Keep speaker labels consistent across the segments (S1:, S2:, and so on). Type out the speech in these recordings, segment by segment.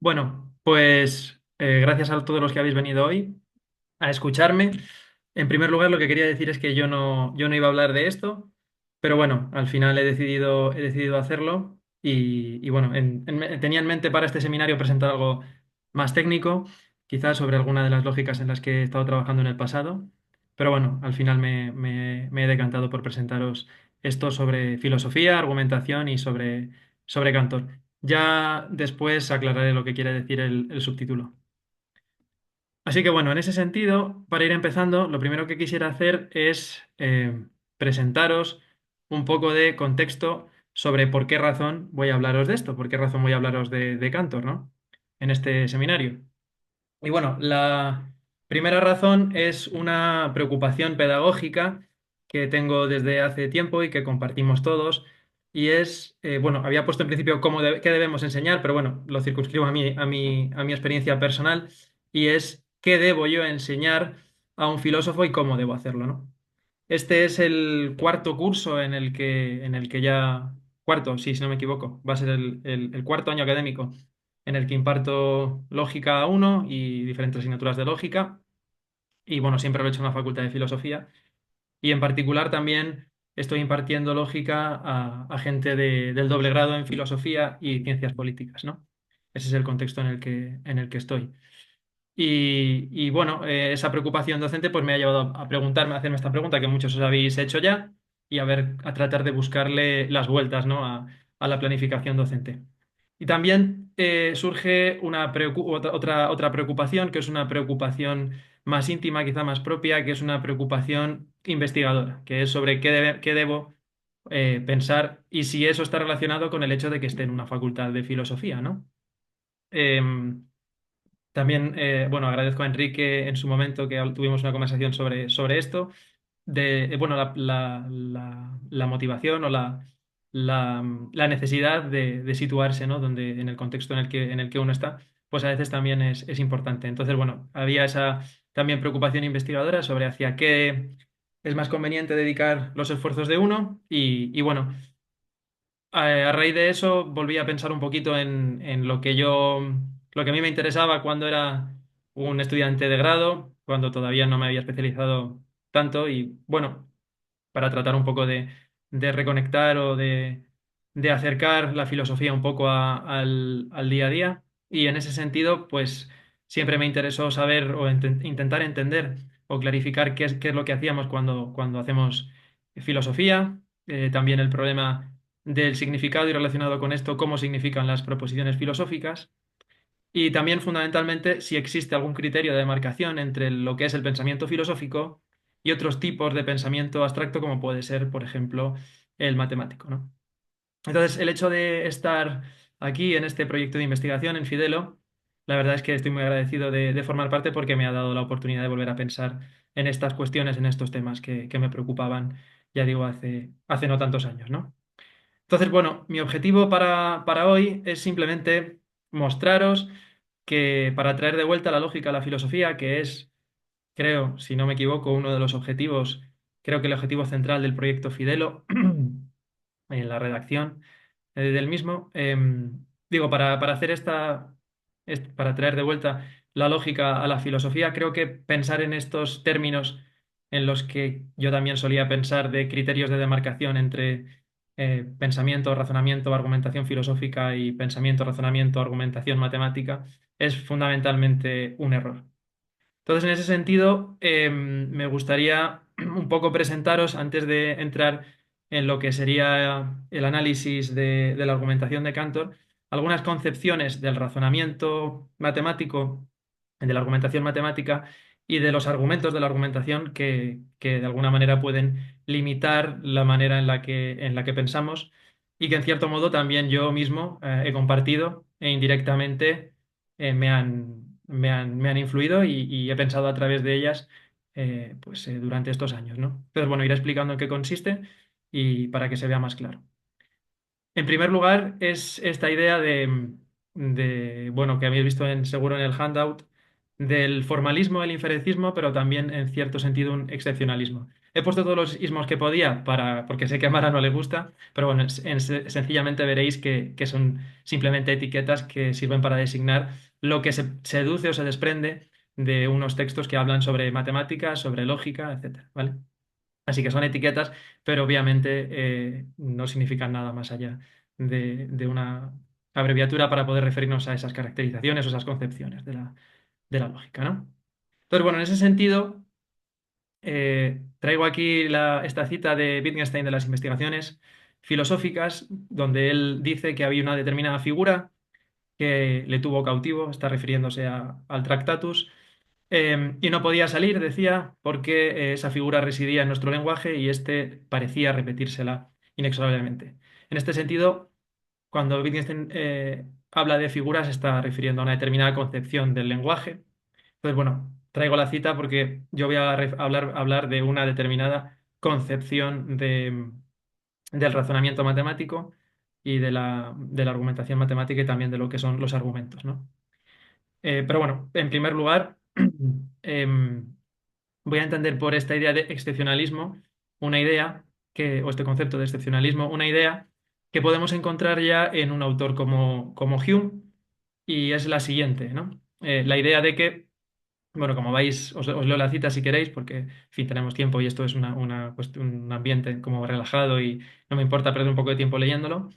S1: Bueno, pues gracias a todos los que habéis venido hoy a escucharme. En primer lugar, lo que quería decir es que yo no iba a hablar de esto, pero bueno, al final he decidido hacerlo y bueno, tenía en mente para este seminario presentar algo más técnico, quizás sobre alguna de las lógicas en las que he estado trabajando en el pasado, pero bueno, al final me he decantado por presentaros esto sobre filosofía, argumentación y sobre Cantor. Ya después aclararé lo que quiere decir el subtítulo. Así que bueno, en ese sentido, para ir empezando, lo primero que quisiera hacer es presentaros un poco de contexto sobre por qué razón voy a hablaros de esto, por qué razón voy a hablaros de Cantor, ¿no? En este seminario. Y bueno, la primera razón es una preocupación pedagógica que tengo desde hace tiempo y que compartimos todos. Y es, bueno, había puesto en principio qué debemos enseñar, pero bueno, lo circunscribo a mi experiencia personal y es qué debo yo enseñar a un filósofo y cómo debo hacerlo, ¿no? Este es el cuarto curso en el que ya, cuarto, sí, si no me equivoco, va a ser el cuarto año académico en el que imparto lógica uno y diferentes asignaturas de lógica. Y bueno, siempre lo he hecho en la Facultad de Filosofía. Y en particular también estoy impartiendo lógica a gente del doble grado en filosofía y ciencias políticas, ¿no? Ese es el contexto en el que estoy. Y bueno, esa preocupación docente pues me ha llevado a preguntarme, a hacerme esta pregunta que muchos os habéis hecho ya y a tratar de buscarle las vueltas, ¿no? a la planificación docente. Y también surge otra preocupación, que es una preocupación más íntima, quizá más propia, que es una preocupación investigadora, que es sobre qué debo pensar y si eso está relacionado con el hecho de que esté en una facultad de filosofía, ¿no? Em, También, bueno, agradezco a Enrique en su momento que tuvimos una conversación sobre esto, bueno, la motivación o la necesidad de situarse, ¿no? En el contexto en el que uno está, pues a veces también es importante. Entonces, bueno, había esa también preocupación investigadora sobre hacia qué es más conveniente dedicar los esfuerzos de uno y bueno. A raíz de eso volví a pensar un poquito en lo que a mí me interesaba cuando era un estudiante de grado, cuando todavía no me había especializado tanto y bueno, para tratar un poco de reconectar o de acercar la filosofía un poco al día a día. Y en ese sentido, pues siempre me interesó saber o intentar entender o clarificar qué es lo que hacíamos cuando hacemos filosofía. También el problema del significado y relacionado con esto, cómo significan las proposiciones filosóficas. Y también, fundamentalmente, si existe algún criterio de demarcación entre lo que es el pensamiento filosófico y otros tipos de pensamiento abstracto, como puede ser, por ejemplo, el matemático, ¿no? Entonces, el hecho de estar aquí en este proyecto de investigación en Fidelo, la verdad es que estoy muy agradecido de formar parte porque me ha dado la oportunidad de volver a pensar en estas cuestiones, en estos temas que me preocupaban, ya digo, hace no tantos años, ¿no? Entonces, bueno, mi objetivo para hoy es simplemente mostraros que para traer de vuelta la lógica a la filosofía, que es, creo, si no me equivoco, uno de los objetivos, creo que el objetivo central del proyecto Fidelo, en la redacción del mismo, digo, para hacer para traer de vuelta la lógica a la filosofía, creo que pensar en estos términos en los que yo también solía pensar de criterios de demarcación entre pensamiento, razonamiento, argumentación filosófica y pensamiento, razonamiento, argumentación matemática, es fundamentalmente un error. Entonces, en ese sentido, me gustaría un poco presentaros, antes de entrar en lo que sería el análisis de la argumentación de Cantor, algunas concepciones del razonamiento matemático, de la argumentación matemática y de los argumentos de la argumentación que de alguna manera pueden limitar la manera en la que pensamos y que en cierto modo también yo mismo he compartido e indirectamente me han influido y he pensado a través de ellas pues, durante estos años, ¿no? Entonces, bueno, iré explicando en qué consiste y para que se vea más claro. En primer lugar, es esta idea bueno, que habéis visto seguro en el handout, del formalismo, el inferencismo, pero también en cierto sentido un excepcionalismo. He puesto todos los ismos que podía porque sé que a Mara no le gusta, pero bueno, sencillamente veréis que son simplemente etiquetas que sirven para designar lo que se seduce o se desprende de unos textos que hablan sobre matemáticas, sobre lógica, etcétera, ¿vale? Así que son etiquetas, pero obviamente no significan nada más allá de una abreviatura para poder referirnos a esas caracterizaciones o esas concepciones de la lógica, ¿no? Entonces, bueno, en ese sentido, traigo aquí esta cita de Wittgenstein de las investigaciones filosóficas, donde él dice que había una determinada figura que le tuvo cautivo, está refiriéndose al Tractatus, y no podía salir, decía, porque esa figura residía en nuestro lenguaje y éste parecía repetírsela inexorablemente. En este sentido, cuando Wittgenstein habla de figuras, está refiriendo a una determinada concepción del lenguaje. Entonces, bueno, traigo la cita porque yo voy a hablar de una determinada concepción del razonamiento matemático y de la argumentación matemática y también de lo que son los argumentos, ¿no? Pero bueno, en primer lugar, em, voy a entender por esta idea de excepcionalismo una idea o este concepto de excepcionalismo, una idea que podemos encontrar ya en un autor como Hume, y es la siguiente, ¿no? La idea de que, bueno, como vais, os leo la cita si queréis, porque, en fin, tenemos tiempo y esto es un ambiente como relajado y no me importa perder un poco de tiempo leyéndolo.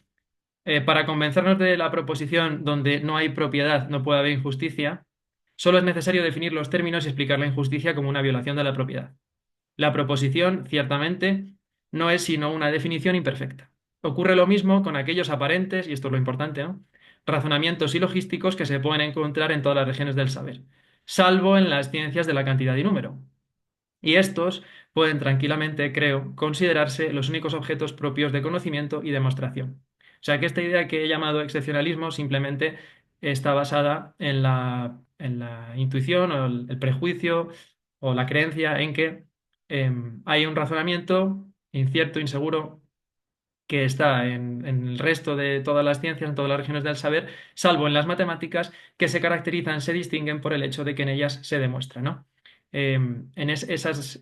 S1: Para convencernos de la proposición donde no hay propiedad, no puede haber injusticia, solo es necesario definir los términos y explicar la injusticia como una violación de la propiedad. La proposición, ciertamente, no es sino una definición imperfecta. Ocurre lo mismo con aquellos aparentes, y esto es lo importante, ¿no? Razonamientos silogísticos que se pueden encontrar en todas las regiones del saber, salvo en las ciencias de la cantidad y número. Y estos pueden tranquilamente, creo, considerarse los únicos objetos propios de conocimiento y demostración. O sea que esta idea que he llamado excepcionalismo simplemente está basada en la intuición o el prejuicio o la creencia en que hay un razonamiento incierto, inseguro, que está en el resto de todas las ciencias, en todas las regiones del saber, salvo en las matemáticas, que se caracterizan, se distinguen por el hecho de que en ellas se demuestra, ¿no? Esas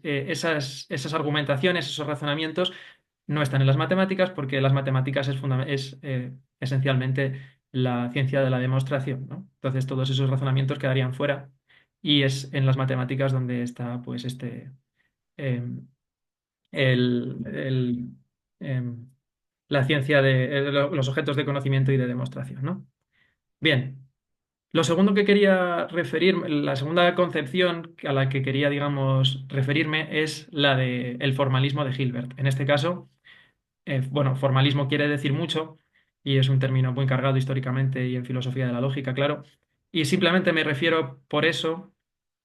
S1: argumentaciones, esos razonamientos no están en las matemáticas porque las matemáticas es esencialmente la ciencia de la demostración, ¿no? Entonces todos esos razonamientos quedarían fuera y es en las matemáticas donde está pues em, el, em, la ciencia de los objetos de conocimiento y de demostración, ¿no? Bien, lo segundo que quería la segunda concepción a la que quería, digamos, referirme es la del formalismo de Hilbert. En este caso, bueno, formalismo quiere decir mucho y es un término muy cargado históricamente y en filosofía de la lógica, claro. Y simplemente me refiero por eso.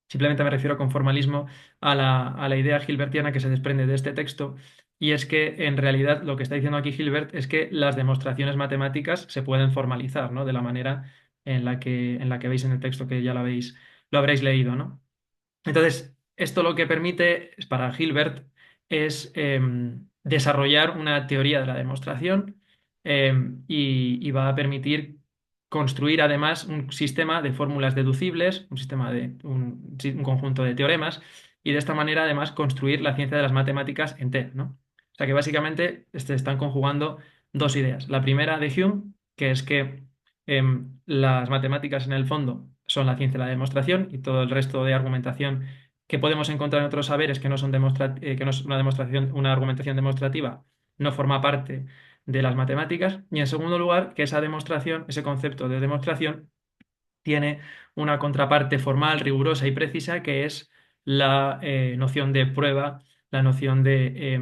S1: Simplemente me refiero con formalismo a la idea gilbertiana que se desprende de este texto, y es que en realidad lo que está diciendo aquí Hilbert es que las demostraciones matemáticas se pueden formalizar, ¿no? De la manera en la que veis en el texto que ya lo habréis leído, ¿no? Entonces, esto lo que permite para Hilbert es desarrollar una teoría de la demostración y va a permitir construir además un sistema de fórmulas deducibles, un sistema un conjunto de teoremas, y de esta manera además construir la ciencia de las matemáticas entera, ¿no? O sea que básicamente están conjugando dos ideas. La primera de Hume, que es que las matemáticas en el fondo son la ciencia de la demostración y todo el resto de argumentación que podemos encontrar en otros saberes que no es una demostración, una argumentación demostrativa, no forma parte de las matemáticas. Y en segundo lugar, que esa demostración, ese concepto de demostración, tiene una contraparte formal, rigurosa y precisa, que es la noción de prueba, la noción de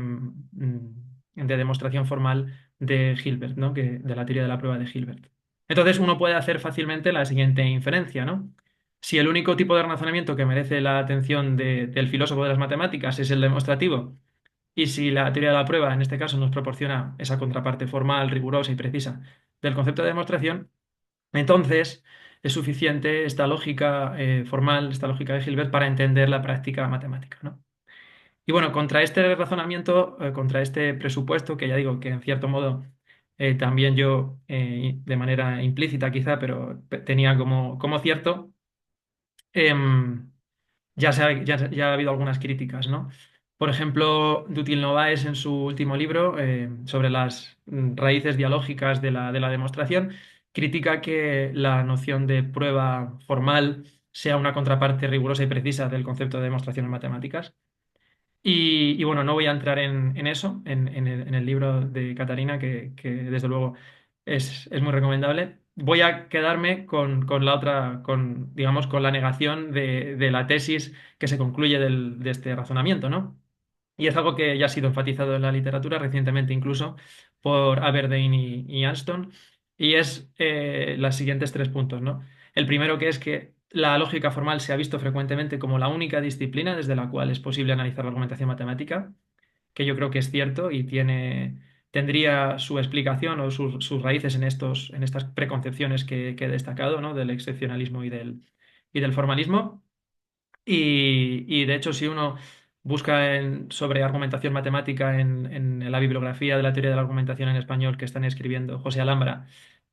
S1: demostración formal de Hilbert, ¿no? De la teoría de la prueba de Hilbert. Entonces uno puede hacer fácilmente la siguiente inferencia, ¿no? Si el único tipo de razonamiento que merece la atención del filósofo de las matemáticas es el demostrativo, y si la teoría de la prueba, en este caso, nos proporciona esa contraparte formal, rigurosa y precisa del concepto de demostración, entonces es suficiente esta lógica formal, esta lógica de Hilbert, para entender la práctica matemática, ¿no? Y bueno, contra este razonamiento, contra este presupuesto, que ya digo que en cierto modo también yo, de manera implícita quizá, pero tenía como cierto, em, ya ha habido algunas críticas, ¿no? Por ejemplo, Dutil Novaes en su último libro sobre las raíces dialógicas de la demostración critica que la noción de prueba formal sea una contraparte rigurosa y precisa del concepto de demostración en matemáticas. Y bueno, no voy a entrar en eso, en el libro de Catarina, que desde luego es muy recomendable. Voy a quedarme con la otra, con, digamos, con la negación de la tesis que se concluye de este razonamiento, ¿no? Y es algo que ya ha sido enfatizado en la literatura recientemente, incluso por Aberdeen y Alston, y es los siguientes tres puntos, ¿no? El primero, que es que la lógica formal se ha visto frecuentemente como la única disciplina desde la cual es posible analizar la argumentación matemática, que yo creo que es cierto y tendría su explicación o sus raíces en estas preconcepciones que he destacado, ¿no? Del excepcionalismo y del formalismo. Y de hecho, si uno busca sobre argumentación matemática en la bibliografía de la teoría de la argumentación en español que están escribiendo José Alhambra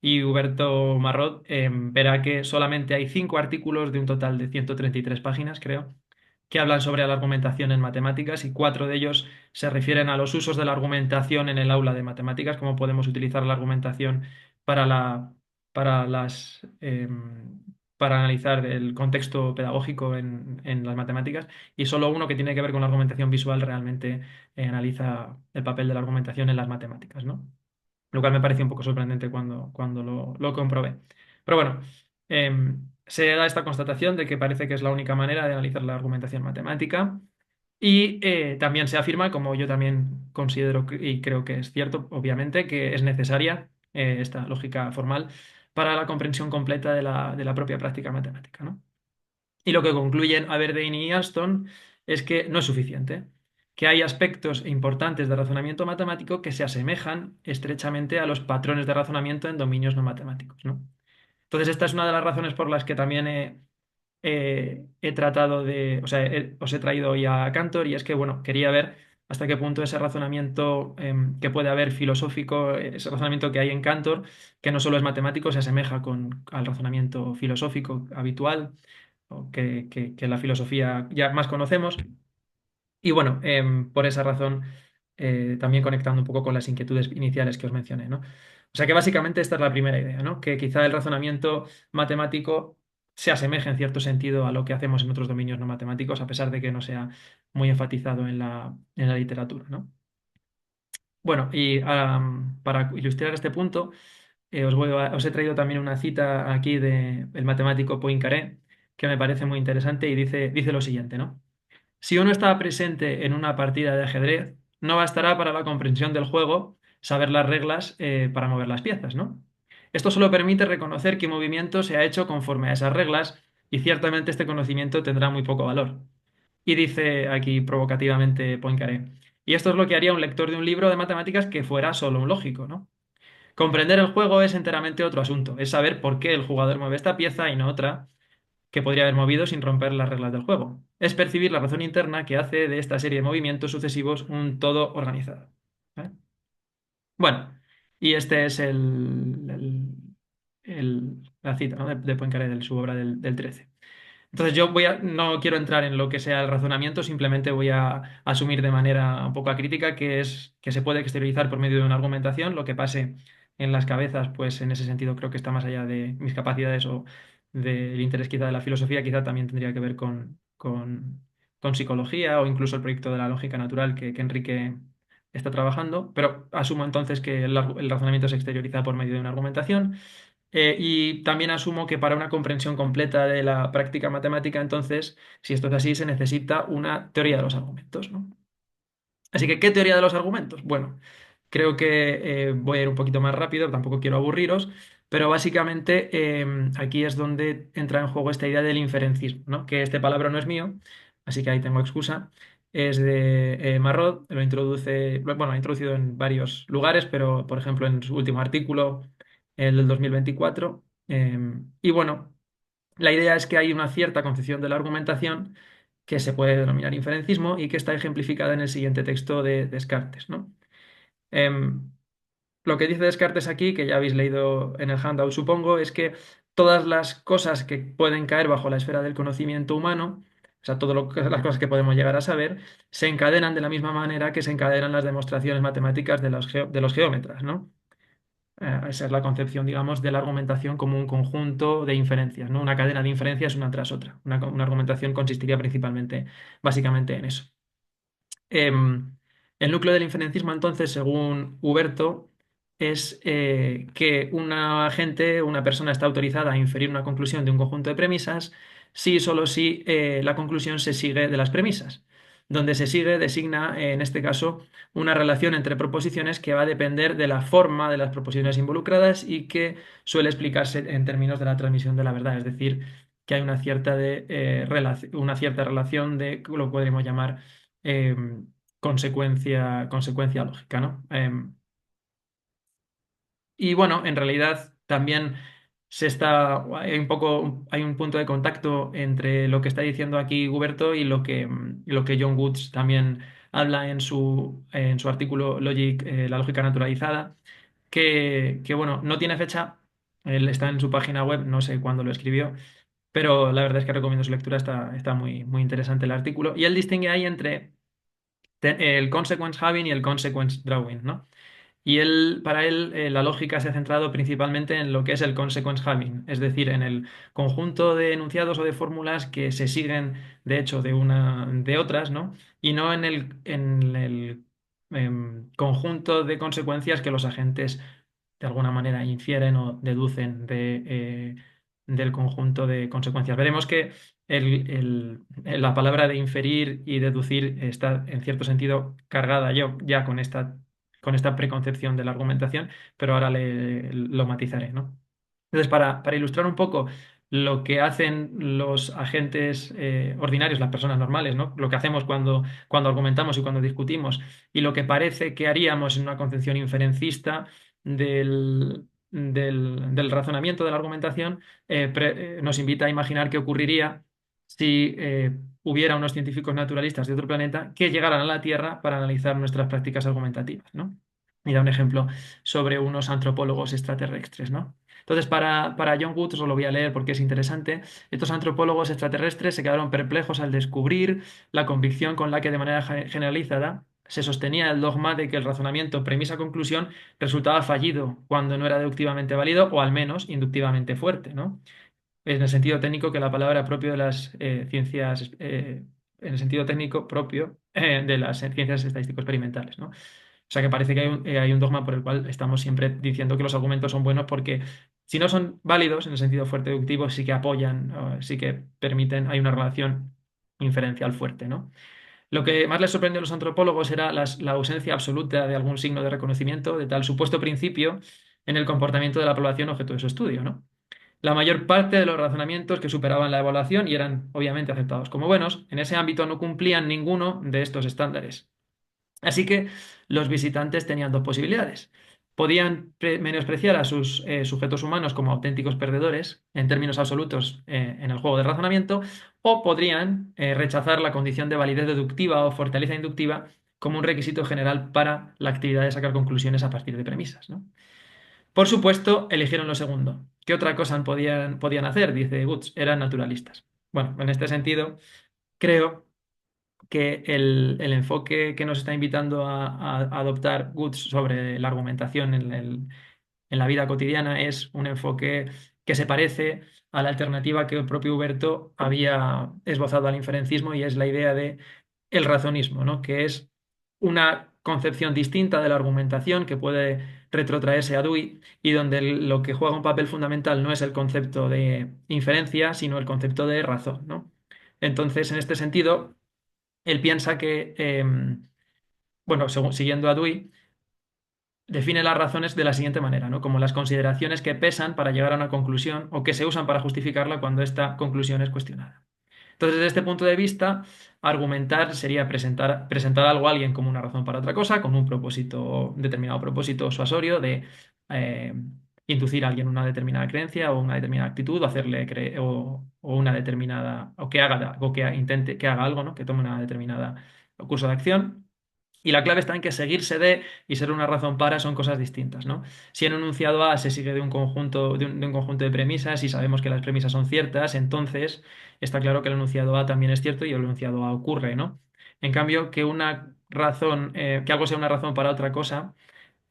S1: y Huberto Marrot, verá que solamente hay 5 artículos de un total de 133 páginas, creo, que hablan sobre la argumentación en matemáticas, y 4 de ellos se refieren a los usos de la argumentación en el aula de matemáticas, cómo podemos utilizar la argumentación para para para analizar el contexto pedagógico en las matemáticas, y solo uno, que tiene que ver con la argumentación visual, realmente analiza el papel de la argumentación en las matemáticas, ¿no? Lo cual me pareció un poco sorprendente cuando lo comprobé. Pero bueno, se da esta constatación de que parece que es la única manera de analizar la argumentación matemática, y también se afirma, como yo también considero y creo que es cierto, obviamente, que es necesaria esta lógica formal para la comprensión completa de la propia práctica matemática, ¿no? Y lo que concluyen Aberdeen y Alston es que no es suficiente, que hay aspectos importantes de razonamiento matemático que se asemejan estrechamente a los patrones de razonamiento en dominios no matemáticos, ¿no? Entonces, esta es una de las razones por las que también he tratado o sea, os he traído hoy a Cantor, y es que, bueno, quería ver hasta qué punto ese razonamiento que puede haber filosófico, ese razonamiento que hay en Cantor, que no solo es matemático, se asemeja al razonamiento filosófico habitual, o que la filosofía ya más conocemos. Y bueno, por esa razón, también conectando un poco con las inquietudes iniciales que os mencioné, ¿no? O sea que básicamente esta es la primera idea, ¿no? Que quizá el razonamiento matemático se asemeje en cierto sentido a lo que hacemos en otros dominios no matemáticos, a pesar de que no sea muy enfatizado en la literatura, ¿no? Bueno, y para ilustrar este punto, os he traído también una cita aquí del matemático Poincaré, que me parece muy interesante, y dice lo siguiente, ¿no? Si uno está presente en una partida de ajedrez, no bastará para la comprensión del juego saber las reglas para mover las piezas, ¿no? Esto solo permite reconocer qué movimiento se ha hecho conforme a esas reglas, y ciertamente este conocimiento tendrá muy poco valor. Y dice aquí provocativamente Poincaré: y esto es lo que haría un lector de un libro de matemáticas que fuera solo un lógico, ¿no? Comprender el juego es enteramente otro asunto, es saber por qué el jugador mueve esta pieza y no otra que podría haber movido sin romper las reglas del juego. Es percibir la razón interna que hace de esta serie de movimientos sucesivos un todo organizado. ¿Vale? Bueno, y este es la cita, ¿no? de Poincaré, de su obra del 13. Entonces no quiero entrar en lo que sea el razonamiento, simplemente voy a asumir de manera un poco acrítica que se puede exteriorizar por medio de una argumentación. Lo que pase en las cabezas, pues en ese sentido creo que está más allá de mis capacidades o del interés quizá de la filosofía. Quizá también tendría que ver con psicología, o incluso el proyecto de la lógica natural que Enrique está trabajando, pero asumo entonces que el razonamiento se exterioriza por medio de una argumentación. Y también asumo que para una comprensión completa de la práctica matemática, entonces, si esto es así, se necesita una teoría de los argumentos, ¿no? Así que, ¿qué teoría de los argumentos? Bueno, creo que voy a ir un poquito más rápido, tampoco quiero aburriros, pero básicamente aquí es donde entra en juego esta idea del inferencismo, ¿no? Que este palabra no es mío, así que ahí tengo excusa. Es de Marrot, bueno, lo ha introducido en varios lugares, pero por ejemplo en su último artículo, el del 2024. Y bueno, la idea es que hay una cierta concepción de la argumentación que se puede denominar inferencismo, y que está ejemplificada en el siguiente texto de Descartes, ¿no? Em, lo que dice Descartes aquí, que ya habéis leído en el handout, supongo, es que todas las cosas que pueden caer bajo la esfera del conocimiento humano o sea, las cosas que podemos llegar a saber, se encadenan de la misma manera que se encadenan las demostraciones matemáticas de los geómetras, ¿no? Esa es la concepción, digamos, de la argumentación como un conjunto de inferencias, ¿no? Una cadena de inferencias una tras otra. Una argumentación consistiría principalmente, básicamente en eso. Em, el núcleo del inferencismo, entonces, según Huberto, es que una agente, una persona está autorizada a inferir una conclusión de un conjunto de premisas si y solo si la conclusión se sigue de las premisas. Donde se sigue designa, en este caso, una relación entre proposiciones que va a depender de la forma de las proposiciones involucradas y que suele explicarse en términos de la transmisión de la verdad, es decir, que hay una cierta relación de lo que podríamos llamar eh, consecuencia lógica, ¿no? Y bueno, en realidad también hay un punto de contacto entre lo que está diciendo aquí Guberto y lo que John Woods también habla en su artículo Logic, la lógica naturalizada, bueno, no tiene fecha, él está en su página web, no sé cuándo lo escribió, pero la verdad es que recomiendo su lectura, está muy, muy interesante el artículo. Y él distingue ahí entre el consequence having y el consequence drawing, ¿no? Y para él, la lógica se ha centrado principalmente en lo que es el consequence having, es decir, en el conjunto de enunciados o de fórmulas que se siguen, de hecho, de otras, ¿no? Y no en el conjunto de consecuencias que los agentes de alguna manera infieren o deducen del conjunto de consecuencias. Veremos que la palabra de inferir y deducir está en cierto sentido cargada ya con esta preconcepción de la argumentación, pero ahora lo matizaré, ¿no? Entonces, para ilustrar un poco lo que hacen los agentes ordinarios, las personas normales, ¿no? Lo que hacemos cuando argumentamos y cuando discutimos, y lo que parece que haríamos en una concepción inferencista del razonamiento de la argumentación, nos invita a imaginar qué ocurriría si hubiera unos científicos naturalistas de otro planeta que llegaran a la Tierra para analizar nuestras prácticas argumentativas, ¿no? Y da un ejemplo sobre unos antropólogos extraterrestres, ¿no? Entonces, para John Wood, os lo voy a leer porque es interesante, estos antropólogos extraterrestres se quedaron perplejos al descubrir la convicción con la que de manera generalizada se sostenía el dogma de que el razonamiento premisa-conclusión resultaba fallido cuando no era deductivamente válido o al menos inductivamente fuerte, ¿no? En el sentido técnico que la palabra propio de las ciencias, en el sentido técnico propio de las ciencias estadístico-experimentales, ¿no? O sea que parece que hay un dogma por el cual estamos siempre diciendo que los argumentos son buenos porque si no son válidos en el sentido fuerte deductivo, sí que apoyan, sí que permiten, hay una relación inferencial fuerte, ¿no? Lo que más les sorprendió a los antropólogos era la ausencia absoluta de algún signo de reconocimiento de tal supuesto principio en el comportamiento de la población objeto de su estudio, ¿no? La mayor parte de los razonamientos que superaban la evaluación y eran obviamente aceptados como buenos, en ese ámbito no cumplían ninguno de estos estándares. Así que los visitantes tenían dos posibilidades. Podían menospreciar a sus sujetos humanos como auténticos perdedores en términos absolutos en el juego de razonamiento, o podrían rechazar la condición de validez deductiva o fortaleza inductiva como un requisito general para la actividad de sacar conclusiones a partir de premisas, ¿no? Por supuesto, eligieron lo segundo. ¿Qué otra cosa podían hacer? Dice Woods, eran naturalistas. Bueno, en este sentido, creo que el enfoque que nos está invitando a adoptar Woods sobre la argumentación en la vida cotidiana es un enfoque que se parece a la alternativa que el propio Huberto había esbozado al inferencismo y es la idea de el razonismo, ¿no? Que es una concepción distinta de la argumentación que puede retrotraerse a Dewey y donde lo que juega un papel fundamental no es el concepto de inferencia, sino el concepto de razón, ¿no? Entonces, en este sentido, él piensa que, bueno, siguiendo a Dewey, define las razones de la siguiente manera, ¿no? Como las consideraciones que pesan para llegar a una conclusión o que se usan para justificarla cuando esta conclusión es cuestionada. Entonces, desde este punto de vista, argumentar sería presentar algo a alguien como una razón para otra cosa, con un propósito, determinado propósito suasorio de eh, inducir a alguien una determinada creencia o una determinada actitud, o hacerle o una determinada, o que haga, o que intente, que haga algo, ¿no? Que tome una determinada curso de acción. Y la clave está en que seguirse de y ser una razón para son cosas distintas, ¿no? Si en un enunciado A se sigue de un conjunto, de un conjunto de premisas y sabemos que las premisas son ciertas, entonces está claro que el enunciado A también es cierto y el enunciado A ocurre, ¿no? En cambio, que una razón, que algo sea una razón para otra cosa,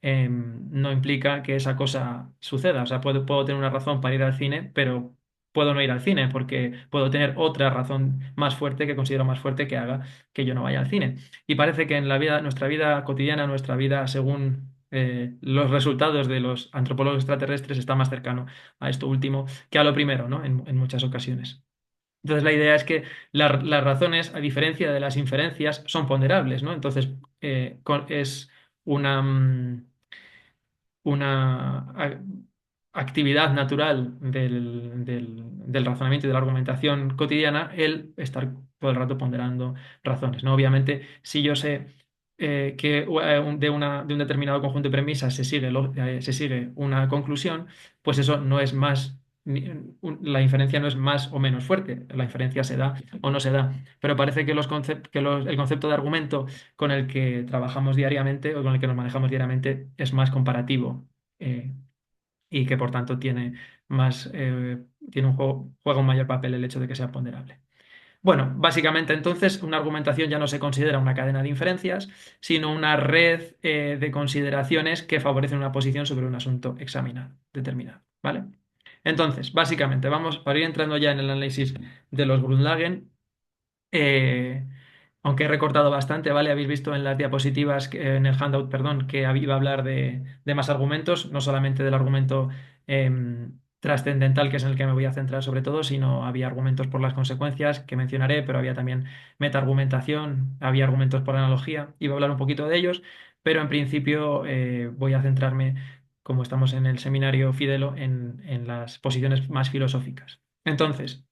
S1: no implica que esa cosa suceda. O sea, puedo tener una razón para ir al cine, pero puedo no ir al cine porque puedo tener otra razón más fuerte que considero más fuerte que haga que yo no vaya al cine. Y parece que en la vida, nuestra vida cotidiana, nuestra vida según los resultados de los antropólogos extraterrestres está más cercano a esto último que a lo primero, ¿no? En muchas ocasiones. Entonces la idea es que las razones, a diferencia de las inferencias, son ponderables, ¿no? Entonces es una, una actividad natural del razonamiento y de la argumentación cotidiana el estar todo el rato ponderando razones, ¿no? Obviamente, si yo sé que de un determinado conjunto de premisas se sigue una conclusión, pues eso no es más, la inferencia no es más o menos fuerte, la inferencia se da o no se da, pero parece que, el concepto de argumento con el que trabajamos diariamente o con el que nos manejamos diariamente es más comparativo eh, y que por tanto tiene juega un mayor papel el hecho de que sea ponderable. Bueno, básicamente entonces una argumentación ya no se considera una cadena de inferencias, sino una red de consideraciones que favorecen una posición sobre un asunto examinado, determinado, ¿vale? Entonces, básicamente, vamos para ir entrando ya en el análisis de los Grundlagen. eh, Aunque he recortado bastante, ¿vale? Habéis visto en las diapositivas, en el handout, perdón, que iba a hablar de más argumentos, no solamente del argumento trascendental, que es en el que me voy a centrar sobre todo, sino había argumentos por las consecuencias que mencionaré, pero había también metaargumentación, había argumentos por analogía, iba a hablar un poquito de ellos, pero en principio voy a centrarme, como estamos en el seminario Fidelo, en las posiciones más filosóficas. Entonces,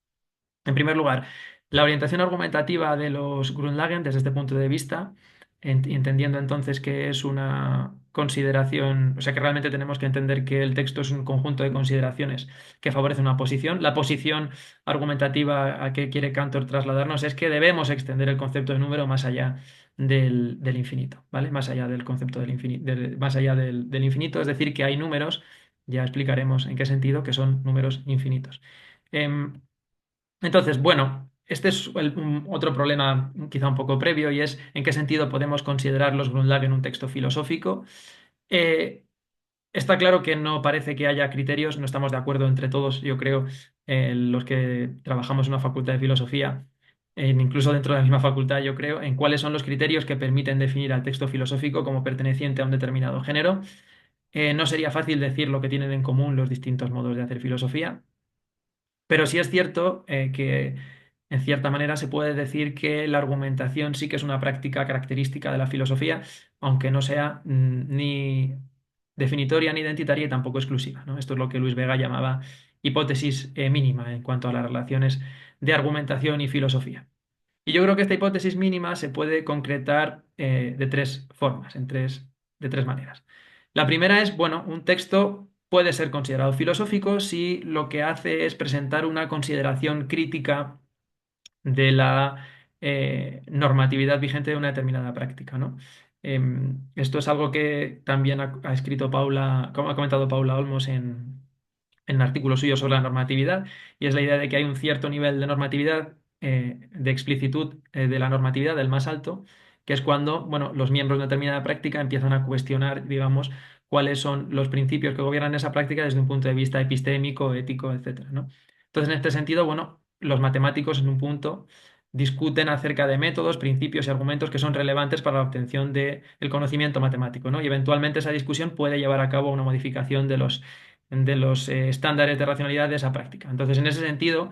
S1: en primer lugar, la orientación argumentativa de los Grundlagen desde este punto de vista, entendiendo entonces que es una consideración, o sea que realmente tenemos que entender que el texto es un conjunto de consideraciones que favorece una posición. La posición argumentativa a que quiere Cantor trasladarnos es que debemos extender el concepto de número más allá del infinito, ¿vale? Más allá del concepto del infinito, más allá del infinito, es decir, que hay números, ya explicaremos en qué sentido, que son números infinitos. Em, entonces, bueno, este es otro problema quizá un poco previo y es en qué sentido podemos considerar los Grundlagen un texto filosófico. Eh, Está claro que no parece que haya criterios, no estamos de acuerdo entre todos, yo creo, los que trabajamos en una facultad de filosofía, incluso dentro de la misma facultad, yo creo, en cuáles son los criterios que permiten definir al texto filosófico como perteneciente a un determinado género. No sería fácil decir lo que tienen en común los distintos modos de hacer filosofía. Pero sí es cierto que, en cierta manera, se puede decir que la argumentación sí que es una práctica característica de la filosofía, aunque no sea ni definitoria ni identitaria y tampoco exclusiva, ¿no? Esto es lo que Luis Vega llamaba hipótesis mínima en cuanto a las relaciones de argumentación y filosofía. Y yo creo que esta hipótesis mínima se puede concretar de tres formas, de tres maneras. La primera es, bueno, un texto puede ser considerado filosófico si lo que hace es presentar una consideración crítica de la normatividad vigente de una determinada práctica, ¿no? Esto es algo que también ha escrito Paula, como ha comentado Paula Olmos en un artículo suyo sobre la normatividad, y es la idea de que hay un cierto nivel de normatividad, de explicitud de la normatividad, del más alto, que es cuando, bueno, los miembros de una determinada práctica empiezan a cuestionar, digamos, cuáles son los principios que gobiernan esa práctica desde un punto de vista epistémico, ético, etcétera, ¿no? Entonces, en este sentido, bueno, los matemáticos en un punto discuten acerca de métodos, principios y argumentos que son relevantes para la obtención del conocimiento matemático, ¿no? Y eventualmente esa discusión puede llevar a cabo una modificación de los estándares de racionalidad de esa práctica. Entonces, en ese sentido,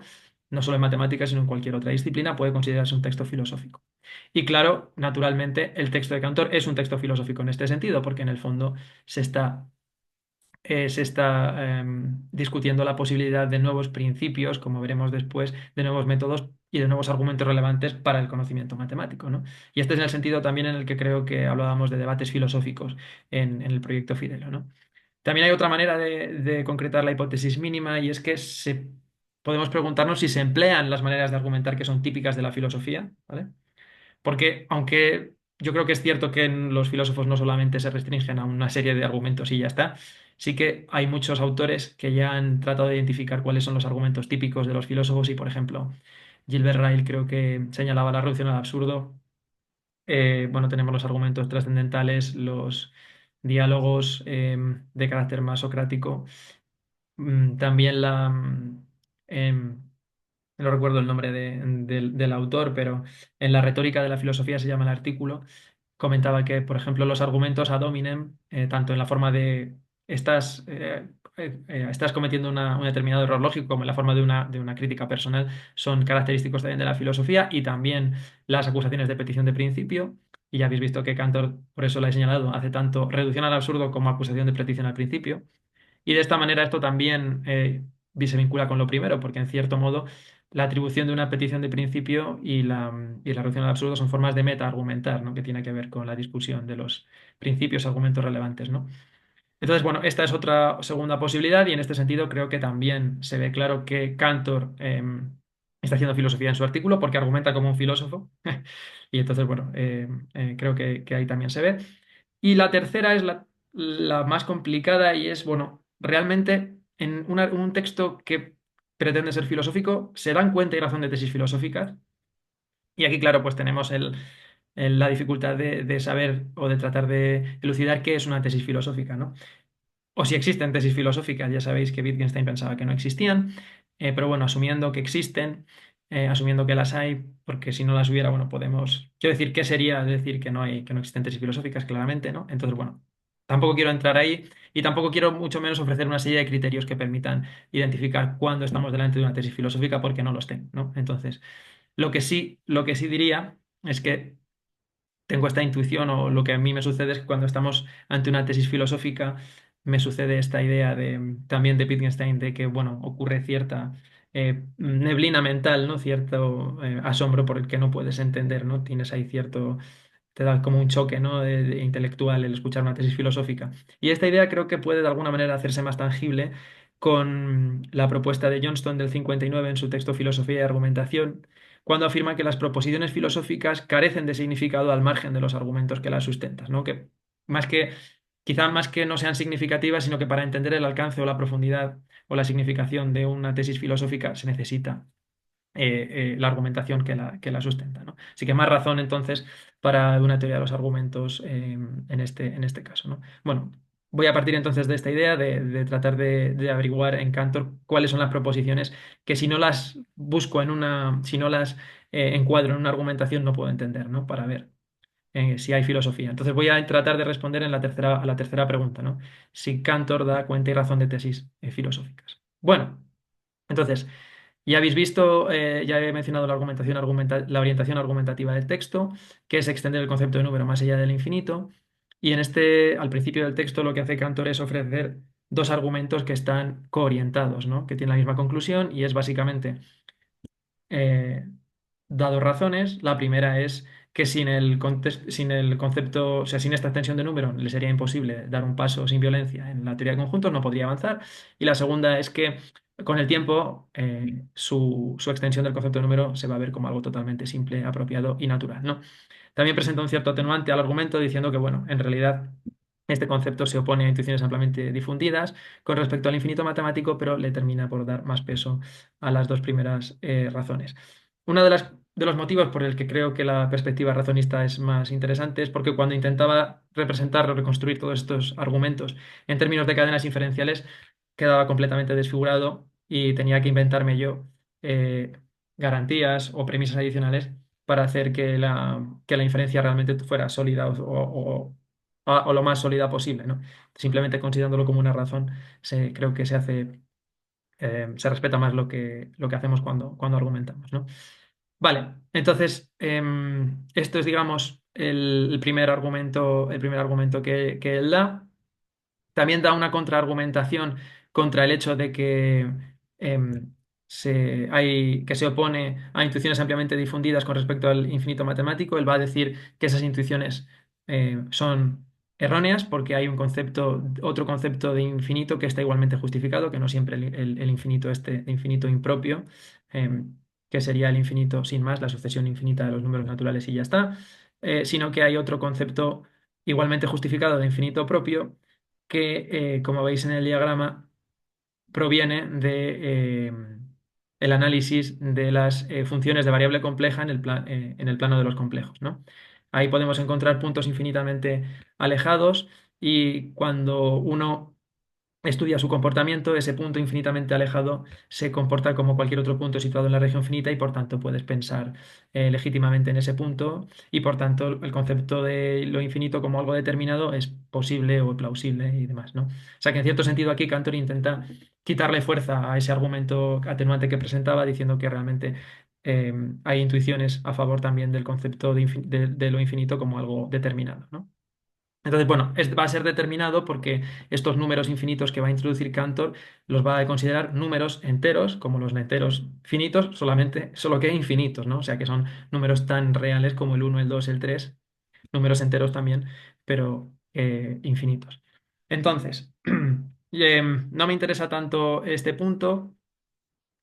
S1: no solo en matemáticas, sino en cualquier otra disciplina, puede considerarse un texto filosófico. Y claro, naturalmente, el texto de Cantor es un texto filosófico en este sentido, porque en el fondo se está, discutiendo la posibilidad de nuevos principios, como veremos después, de nuevos métodos y de nuevos argumentos relevantes para el conocimiento matemático, ¿no? Y este es el sentido también en el que creo que hablábamos de debates filosóficos en el proyecto Fidelo, ¿no? También hay otra manera de concretar la hipótesis mínima y es que podemos preguntarnos si se emplean las maneras de argumentar que son típicas de la filosofía, ¿vale? Porque aunque yo creo que es cierto que los filósofos no solamente se restringen a una serie de argumentos y ya está. Sí que hay muchos autores que ya han tratado de identificar cuáles son los argumentos típicos de los filósofos y, por ejemplo, Gilbert Ryle creo que señalaba la reducción al absurdo. Bueno, tenemos los argumentos trascendentales, los diálogos de carácter más socrático. También em, no recuerdo el nombre del autor, pero en la retórica de la filosofía se llama el artículo. Comentaba que, por ejemplo, los argumentos ad hominem, tanto en la forma de estás, estás cometiendo un determinado error lógico, como en la forma de una crítica personal, son característicos también de la filosofía, y también las acusaciones de petición de principio. Y ya habéis visto que Cantor, por eso la he señalado, hace tanto reducción al absurdo como acusación de petición al principio. Y de esta manera esto también se vincula con lo primero, porque en cierto modo la atribución de una petición de principio y la reducción al absurdo son formas de meta-argumentar, ¿no? Que tiene que ver con la discusión de los principios, argumentos relevantes, ¿no? Entonces, bueno, esta es otra segunda posibilidad y en este sentido creo que también se ve claro que Cantor está haciendo filosofía en su artículo porque argumenta como un filósofo. Y entonces, bueno, creo que ahí también se ve. Y la tercera es la más complicada y es, bueno, realmente en un texto que pretende ser filosófico, se dan cuenta y razón de tesis filosóficas. Y aquí, claro, pues tenemos la dificultad de saber o de tratar de elucidar qué es una tesis filosófica, ¿no? O si existen tesis filosóficas, ya sabéis que Wittgenstein pensaba que no existían, pero bueno, asumiendo que existen, asumiendo que las hay, porque si no las hubiera, bueno, quiero decir, ¿qué sería decir que no existen tesis filosóficas? Claramente, ¿no? Entonces, bueno, tampoco quiero entrar ahí y tampoco quiero mucho menos ofrecer una serie de criterios que permitan identificar cuándo estamos delante de una tesis filosófica porque no los tengo, ¿no? Entonces, lo que sí diría es que tengo esta intuición o lo que a mí me sucede es que cuando estamos ante una tesis filosófica me sucede esta idea también de Wittgenstein de que, bueno, ocurre cierta neblina mental, ¿no? Cierto asombro por el que no puedes entender, ¿no? Tienes ahí te da como un choque, ¿no? de intelectual el escuchar una tesis filosófica. Y esta idea creo que puede de alguna manera hacerse más tangible con la propuesta de Johnston del 59 en su texto Filosofía y Argumentación, cuando afirma que las proposiciones filosóficas carecen de significado al margen de los argumentos que las sustentan, ¿no? Que más que, quizá más que no sean significativas, sino que para entender el alcance o la profundidad o la significación de una tesis filosófica se necesita la argumentación que la sustenta, ¿no? Así que más razón entonces para una teoría de los argumentos en este caso, ¿no? Bueno, voy a partir entonces de esta idea de tratar de averiguar en Cantor cuáles son las proposiciones que si no las busco si no las encuadro en una argumentación no puedo entender, ¿no? Para ver si hay filosofía. Entonces voy a tratar de responder a la tercera pregunta, ¿no? Si Cantor da cuenta y razón de tesis filosóficas. Bueno, entonces, ya habéis visto, ya he mencionado la orientación argumentativa del texto, que es extender el concepto de número más allá del infinito. Y al principio del texto, lo que hace Cantor es ofrecer dos argumentos que están coorientados, ¿no? Que tienen la misma conclusión y es básicamente eh, dado razones. La primera es que sin el concepto, o sea, sin esta extensión de número, le sería imposible dar un paso sin violencia en la teoría de conjuntos, no podría avanzar. Y la segunda es que con el tiempo su extensión del concepto de número se va a ver como algo totalmente simple, apropiado y natural, ¿no? También presenta un cierto atenuante al argumento diciendo que, bueno, en realidad este concepto se opone a intuiciones ampliamente difundidas con respecto al infinito matemático, pero le termina por dar más peso a las dos primeras razones. Uno de los motivos por el que creo que la perspectiva razonista es más interesante es porque cuando intentaba representar o reconstruir todos estos argumentos en términos de cadenas inferenciales, quedaba completamente desfigurado y tenía que inventarme yo eh, garantías o premisas adicionales para hacer que la inferencia realmente fuera sólida o lo más sólida posible, ¿no? Simplemente considerándolo como una razón, creo que se respeta más lo que hacemos cuando argumentamos, ¿no? Vale, entonces esto es, digamos, el primer argumento que él da. También da una contraargumentación contra el hecho de que que se opone a intuiciones ampliamente difundidas con respecto al infinito matemático. Él va a decir que esas intuiciones son erróneas porque hay otro concepto de infinito que está igualmente justificado, que no siempre el infinito de infinito impropio, que sería el infinito sin más, la sucesión infinita de los números naturales y ya está. sino que hay otro concepto igualmente justificado de infinito propio que, como veis en el diagrama, proviene de el análisis de las funciones de variable compleja en el plano de los complejos, ¿no? Ahí podemos encontrar puntos infinitamente alejados y cuando uno estudia su comportamiento, ese punto infinitamente alejado se comporta como cualquier otro punto situado en la región finita y por tanto puedes pensar legítimamente en ese punto y por tanto el concepto de lo infinito como algo determinado es posible o plausible y demás, ¿no? O sea que en cierto sentido aquí Cantor intenta quitarle fuerza a ese argumento atenuante que presentaba diciendo que realmente eh, hay intuiciones a favor también del concepto de lo infinito como algo determinado, ¿no? Entonces, bueno, va a ser determinado porque estos números infinitos que va a introducir Cantor los va a considerar números enteros, como los enteros finitos, solo que infinitos, ¿no? O sea, que son números tan reales como el uno, el 2, el 3, números enteros también, pero infinitos. Entonces, no me interesa tanto este punto,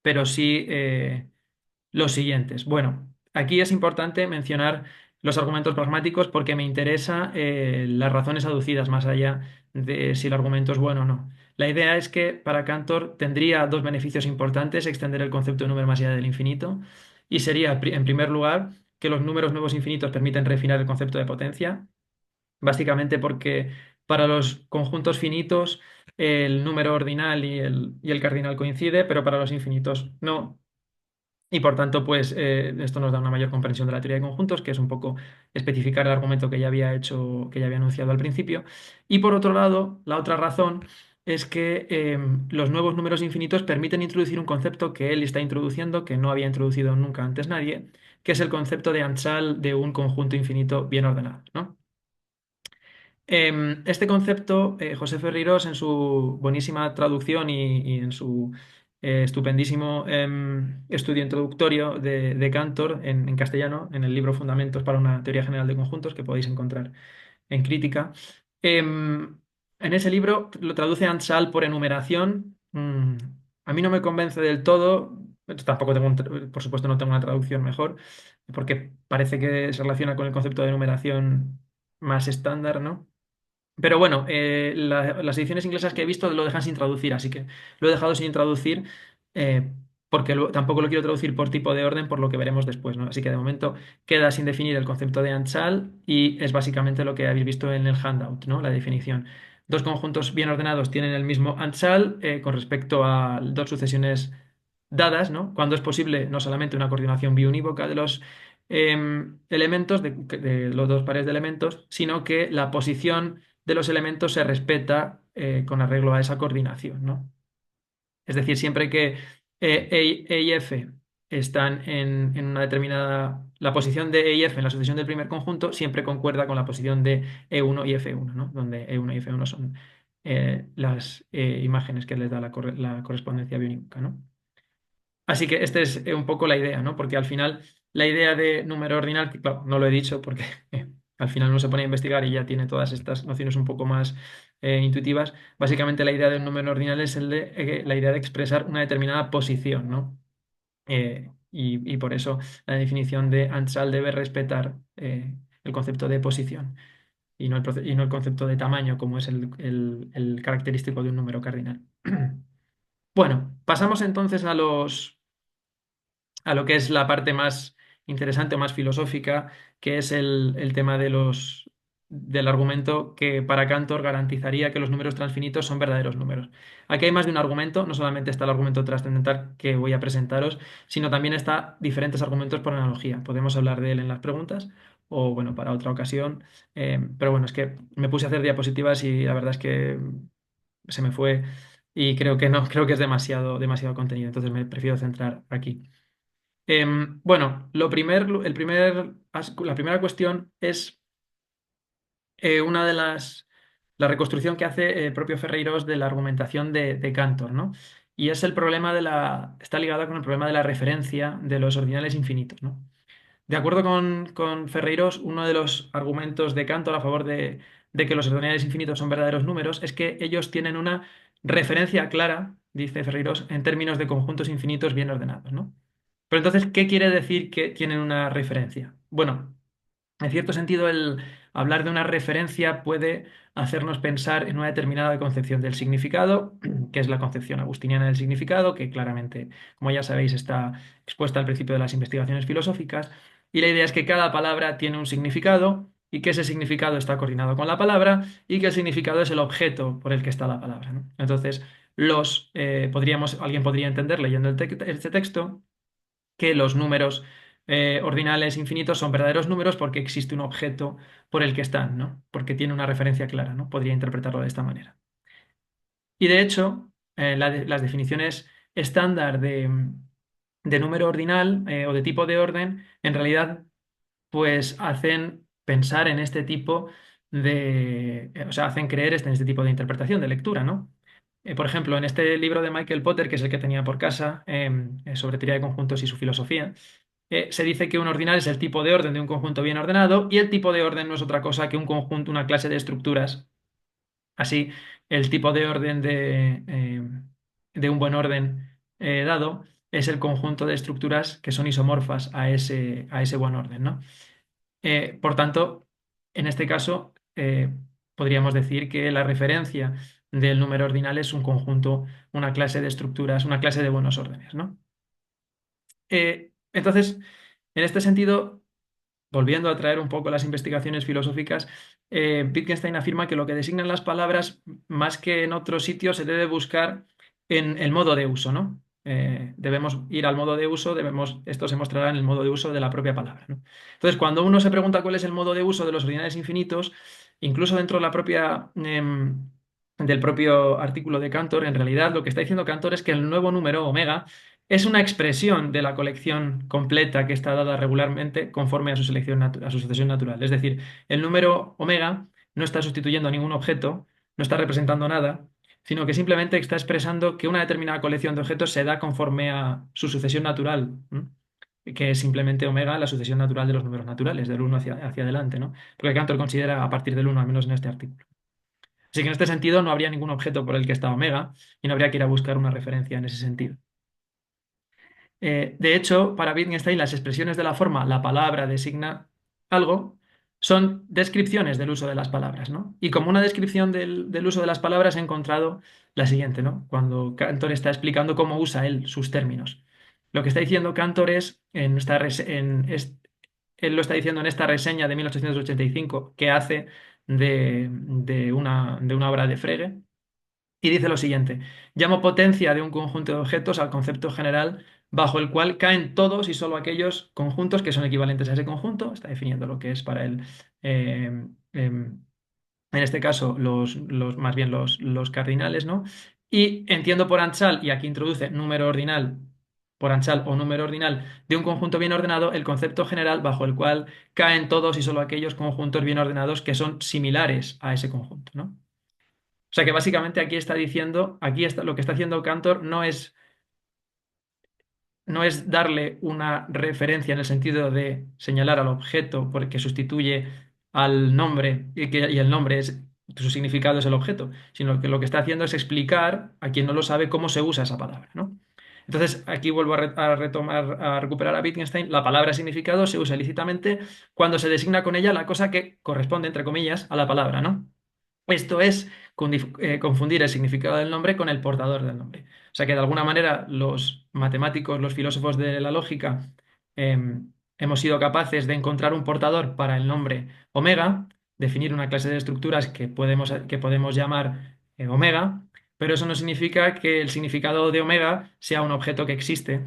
S1: pero sí los siguientes. Bueno, aquí es importante mencionar los argumentos pragmáticos porque me interesa las razones aducidas más allá de si el argumento es bueno o no. La idea es que para Cantor tendría dos beneficios importantes extender el concepto de número más allá del infinito y sería, en primer lugar, que los números nuevos infinitos permiten refinar el concepto de potencia, básicamente porque para los conjuntos finitos el número ordinal y el cardinal coincide, pero para los infinitos no. Y por tanto, pues esto nos da una mayor comprensión de la teoría de conjuntos, que es un poco especificar el argumento que ya había hecho, que ya había anunciado al principio. Y por otro lado, la otra razón es que los nuevos números infinitos permiten introducir un concepto que él está introduciendo, que no había introducido nunca antes nadie, que es el concepto de Anchal de un conjunto infinito bien ordenado, ¿no? Este concepto, José Ferreiros, en su buenísima traducción y en su estupendísimo estudio introductorio de Cantor en castellano, en el libro Fundamentos para una teoría general de conjuntos, que podéis encontrar en crítica, en ese libro lo traduce Ansal por enumeración. A mí no me convence del todo. Tampoco tengo, por supuesto, no tengo una traducción mejor, porque parece que se relaciona con el concepto de enumeración más estándar, ¿no? Pero bueno, las ediciones inglesas que he visto lo dejan sin traducir, así que lo he dejado sin traducir eh, porque tampoco lo quiero traducir por tipo de orden, por lo que veremos después, ¿no? Así que de momento queda sin definir el concepto de Anchal y es básicamente lo que habéis visto en el handout, ¿no? La definición. Dos conjuntos bien ordenados tienen el mismo Anchal con respecto a dos sucesiones dadas, ¿no? Cuando es posible no solamente una coordinación biunívoca de los elementos, de los dos pares de elementos, sino que la posición de los elementos se respeta con arreglo a esa coordinación, ¿no? Es decir, siempre que E y F están en una determinada... La posición de E y F en la sucesión del primer conjunto siempre concuerda con la posición de E1 y F1, ¿no? Donde E1 y F1 son las imágenes que les da la correspondencia biónica, ¿no? Así que esta es un poco la idea, ¿no? Porque al final la idea de número ordinal, que claro, no lo he dicho porque al final uno se pone a investigar y ya tiene todas estas nociones un poco más intuitivas. Básicamente la idea de un número ordinal es la idea de expresar una determinada posición, ¿no? Y por eso la definición de Ansal debe respetar el concepto de posición y no el concepto de tamaño, como es el característico de un número cardinal. Bueno, pasamos entonces a lo que es la parte más interesante o más filosófica, que es el tema del argumento que para Cantor garantizaría que los números transfinitos son verdaderos números. Aquí hay más de un argumento, no solamente está el argumento trascendental que voy a presentaros, sino también está diferentes argumentos por analogía. Podemos hablar de él en las preguntas o, bueno, para otra ocasión. Pero bueno, es que me puse a hacer diapositivas y la verdad es que se me fue y creo que no, creo que es demasiado, demasiado contenido, entonces me prefiero centrar aquí. Bueno, la primera cuestión es una de la reconstrucción que hace el propio Ferreiros de la argumentación de Cantor, ¿no? Y es el problema está ligada con el problema de la referencia de los ordinales infinitos, ¿no? De acuerdo con Ferreiros, uno de los argumentos de Cantor a favor de que los ordinales infinitos son verdaderos números es que ellos tienen una referencia clara, dice Ferreiros, en términos de conjuntos infinitos bien ordenados, ¿no? Pero entonces, ¿qué quiere decir que tienen una referencia? Bueno, En cierto sentido, el hablar de una referencia puede hacernos pensar en una determinada concepción del significado, que es la concepción agustiniana del significado, que claramente, como ya sabéis, está expuesta al principio de las investigaciones filosóficas. Y la idea es que cada palabra tiene un significado y que ese significado está coordinado con la palabra y que el significado es el objeto por el que está la palabra, ¿no? Entonces, alguien podría entender leyendo este texto que los números ordinales infinitos son verdaderos números porque existe un objeto por el que están, ¿no? Porque tiene una referencia clara, ¿no? Podría interpretarlo de esta manera. Y de hecho, las definiciones estándar de número ordinal o de tipo de orden, en realidad, pues hacen pensar en este tipo o sea, hacen creer en este tipo de interpretación, de lectura, ¿no? Por ejemplo, en este libro de Michael Potter, que es el que tenía por casa, sobre teoría de conjuntos y su filosofía, se dice que un ordinal es el tipo de orden de un conjunto bien ordenado y el tipo de orden no es otra cosa que un conjunto, una clase de estructuras. Así, el tipo de orden de un buen orden dado es el conjunto de estructuras que son isomorfas a ese buen orden, ¿no? Por tanto, en este caso, podríamos decir que la referencia del número ordinal es un conjunto, una clase de estructuras, una clase de buenos órdenes, ¿no? Entonces, en este sentido, volviendo a traer un poco las investigaciones filosóficas, Wittgenstein afirma que lo que designan las palabras, más que en otros sitios, se debe buscar en el modo de uso, ¿no? Debemos ir al modo de uso, esto se mostrará en el modo de uso de la propia palabra, ¿no? Entonces, cuando uno se pregunta cuál es el modo de uso de los ordinales infinitos, incluso dentro de del propio artículo de Cantor, en realidad lo que está diciendo Cantor es que el nuevo número omega es una expresión de la colección completa que está dada regularmente conforme a a su sucesión natural. Es decir, el número omega no está sustituyendo a ningún objeto, no está representando nada, sino que simplemente está expresando que una determinada colección de objetos se da conforme a su sucesión natural, ¿no? Que es simplemente omega, la sucesión natural de los números naturales, del uno hacia adelante, ¿no? Porque Cantor considera a partir del uno, al menos en este artículo. Así que en este sentido no habría ningún objeto por el que está omega y no habría que ir a buscar una referencia en ese sentido. De hecho, para Wittgenstein, las expresiones de la forma la palabra designa algo son descripciones del uso de las palabras, ¿no? Y como una descripción del uso de las palabras he encontrado la siguiente, ¿no? Cuando Cantor está explicando cómo usa él sus términos. Lo que está diciendo Cantor es, él lo está diciendo en esta reseña de 1885 que hace de una obra de Frege, y dice lo siguiente: llamo potencia de un conjunto de objetos al concepto general bajo el cual caen todos y solo aquellos conjuntos que son equivalentes a ese conjunto. Está definiendo lo que es para él, en este caso, más bien los cardinales, ¿no? Y entiendo por Anchal, y aquí introduce número ordinal, por Anchal o número ordinal de un conjunto bien ordenado, el concepto general bajo el cual caen todos y solo aquellos conjuntos bien ordenados que son similares a ese conjunto, ¿no? O sea que básicamente aquí está diciendo, lo que está haciendo Cantor no es darle una referencia en el sentido de señalar al objeto porque sustituye al nombre y el nombre es, su significado es el objeto, sino que lo que está haciendo es explicar a quien no lo sabe cómo se usa esa palabra, ¿no? Entonces, aquí vuelvo a retomar, a recuperar a Wittgenstein. La palabra significado se usa ilícitamente cuando se designa con ella la cosa que corresponde, entre comillas, a la palabra, ¿no? Esto es confundir el significado del nombre con el portador del nombre. O sea que de alguna manera los matemáticos, los filósofos de la lógica, hemos sido capaces de encontrar un portador para el nombre omega, definir una clase de estructuras que podemos llamar omega, pero eso no significa que el significado de omega sea un objeto que existe.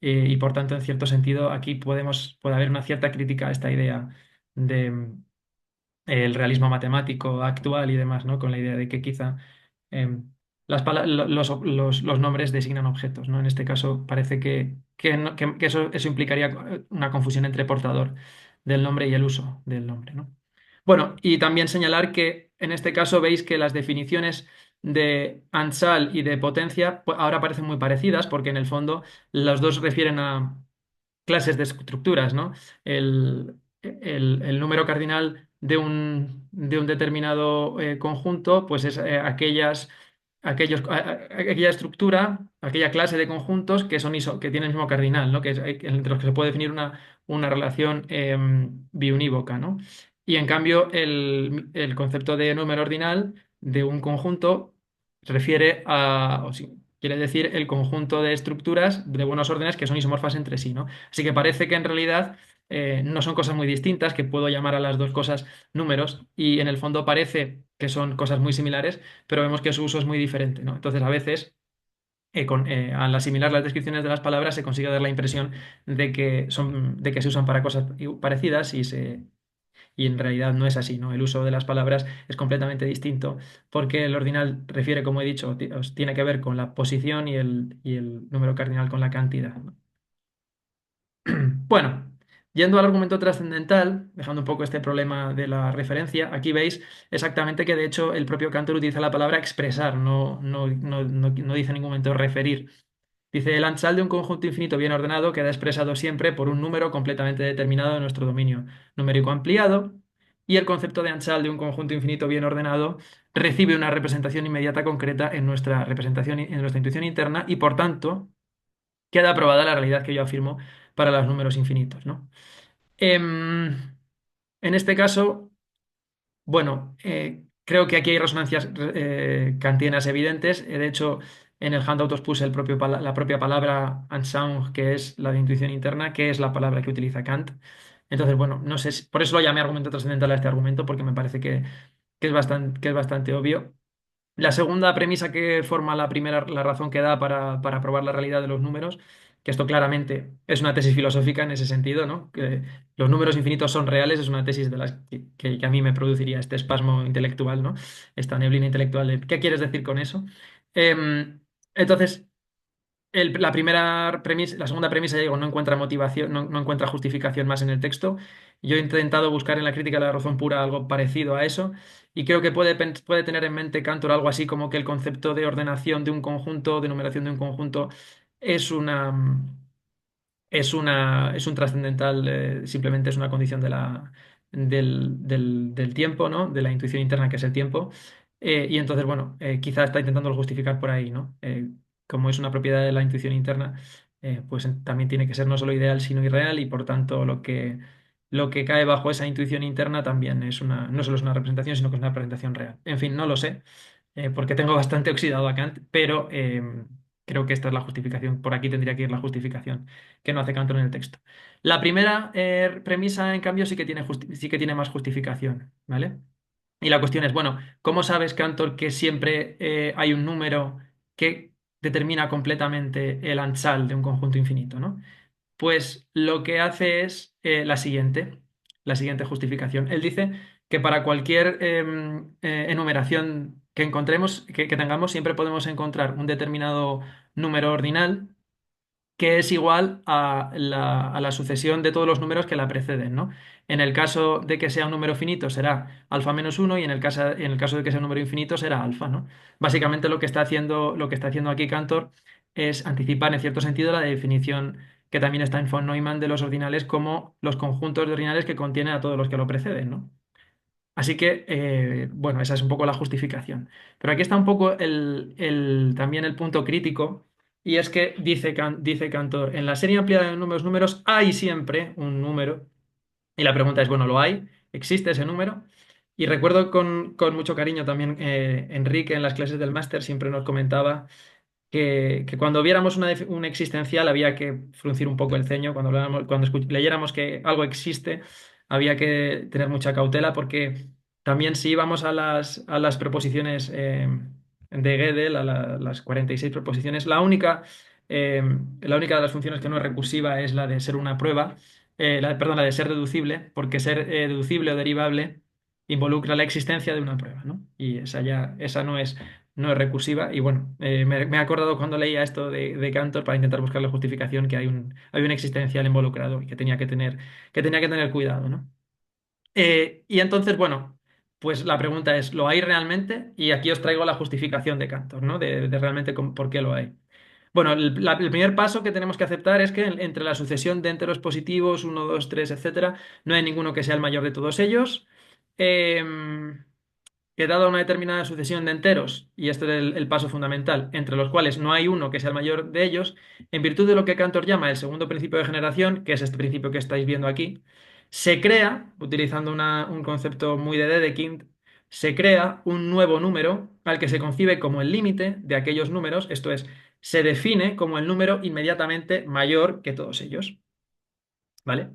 S1: Y por tanto, en cierto sentido, aquí puede haber una cierta crítica a esta idea de el realismo matemático actual y demás, ¿no? Con la idea de que quizá los nombres designan objetos, ¿no? En este caso parece que eso implicaría una confusión entre portador del nombre y el uso del nombre, ¿no? Bueno, y también señalar que en este caso veis que las definiciones de Ansal y de potencia pues, ahora parecen muy parecidas porque en el fondo los dos refieren a clases de estructuras, ¿no? El número cardinal de un determinado conjunto, pues es aquella estructura, aquella clase de conjuntos que son que tienen el mismo cardinal, ¿no? Entre los que se puede definir una relación biunívoca, ¿no? Y en cambio, el concepto de número ordinal de un conjunto refiere a, o sí, quiere decir el conjunto de estructuras de buenos órdenes que son isomorfas entre sí, ¿no? Así que parece que en realidad no son cosas muy distintas, que puedo llamar a las dos cosas números, y en el fondo parece que son cosas muy similares, pero vemos que su uso es muy diferente, ¿no? Entonces, a veces al asimilar las descripciones de las palabras se consigue dar la impresión de que se usan para cosas parecidas y en realidad no es así, ¿no? El uso de las palabras es completamente distinto porque el ordinal refiere, como he dicho, tiene que ver con la posición y el número cardinal con la cantidad, ¿no? Bueno, yendo al argumento trascendental, dejando un poco este problema de la referencia, aquí veis exactamente que de hecho el propio Cantor utiliza la palabra expresar, no dice en ningún momento referir. Dice, el ansal de un conjunto infinito bien ordenado queda expresado siempre por un número completamente determinado de nuestro dominio numérico ampliado, y el concepto de ansal de un conjunto infinito bien ordenado recibe una representación inmediata concreta en nuestra representación, en nuestra intuición interna, y por tanto queda aprobada la realidad que yo afirmo para los números infinitos, ¿no? Em, en este caso, bueno, creo que aquí hay resonancias kantianas evidentes. De hecho, en el handout os puse la propia palabra Anschauung, que es la de intuición interna, que es la palabra que utiliza Kant. Entonces, bueno, no sé por eso lo llamé argumento trascendental a este argumento, porque me parece que es bastante obvio. La segunda premisa que forma la primera, la razón que da para probar la realidad de los números, que esto claramente es una tesis filosófica en ese sentido, ¿no? Que los números infinitos son reales, es una tesis de las que a mí me produciría este espasmo intelectual, ¿no? Esta neblina intelectual. ¿Qué quieres decir con eso? Entonces, la primera premisa, la segunda premisa, ya digo, no encuentra motivación, no encuentra justificación más en el texto. Yo he intentado buscar en la crítica de la razón pura algo parecido a eso, y creo que puede tener en mente Cantor algo así como que el concepto de ordenación de un conjunto, de numeración de un conjunto, es una, es un trascendental, simplemente es una condición del tiempo, ¿no? De la intuición interna que es el tiempo. Y entonces, bueno, quizá está intentando justificar por ahí, ¿no? Como es una propiedad de la intuición interna, pues también tiene que ser no solo ideal, sino irreal, y por tanto lo que cae bajo esa intuición interna también no solo es una representación, sino que es una representación real. En fin, no lo sé, porque tengo bastante oxidado a Kant, pero creo que esta es la justificación. Por aquí tendría que ir la justificación que no hace Cantor en el texto. La primera premisa, en cambio, sí que tiene más justificación, ¿vale? Y la cuestión es, bueno, ¿cómo sabes, Cantor, que siempre hay un número que determina completamente el ansal de un conjunto infinito, ¿no? Pues lo que hace es la siguiente justificación. Él dice que para cualquier enumeración que encontremos, que tengamos, siempre podemos encontrar un determinado número ordinal que es igual a la sucesión de todos los números que la preceden, ¿no? En el caso de que sea un número finito será alfa menos uno, y en el caso de que sea un número infinito será alfa, ¿no? Básicamente lo que está haciendo aquí Cantor es anticipar en cierto sentido la definición que también está en von Neumann de los ordinales como los conjuntos de ordinales que contienen a todos los que lo preceden, ¿no? Así que, bueno, esa es un poco la justificación. Pero aquí está un poco también el punto crítico, y es que dice Cantor, en la serie ampliada de números hay siempre un número. Y la pregunta es, bueno, ¿lo hay? ¿Existe ese número? Y recuerdo con mucho cariño también Enrique en las clases del máster siempre nos comentaba que cuando viéramos un existencial había que fruncir un poco el ceño, cuando leyéramos que algo existe, había que tener mucha cautela, porque también si íbamos a las proposiciones de Gödel, las 46 proposiciones, la única de las funciones que no es recursiva es la de ser una prueba, perdón, la de ser deducible, porque ser deducible o derivable involucra la existencia de una prueba, ¿no? Y esa no es recursiva. Y bueno, me he acordado cuando leía esto de Cantor para intentar buscar la justificación, que hay un existencial involucrado y que tenía que tener cuidado, ¿no? Y entonces, bueno, pues la pregunta es, ¿lo hay realmente? Y aquí os traigo la justificación de Cantor, ¿no? De realmente por qué lo hay. Bueno, el primer paso que tenemos que aceptar es que entre la sucesión de enteros positivos, uno 2 3 etcétera, no hay ninguno que sea el mayor de todos ellos. Em, que dada una determinada sucesión de enteros, y este es el paso fundamental, entre los cuales no hay uno que sea el mayor de ellos, en virtud de lo que Cantor llama el segundo principio de generación, que es este principio que estáis viendo aquí, se crea, utilizando un concepto muy de Dedekind, se crea un nuevo número al que se concibe como el límite de aquellos números, esto es, se define como el número inmediatamente mayor que todos ellos. ¿Vale?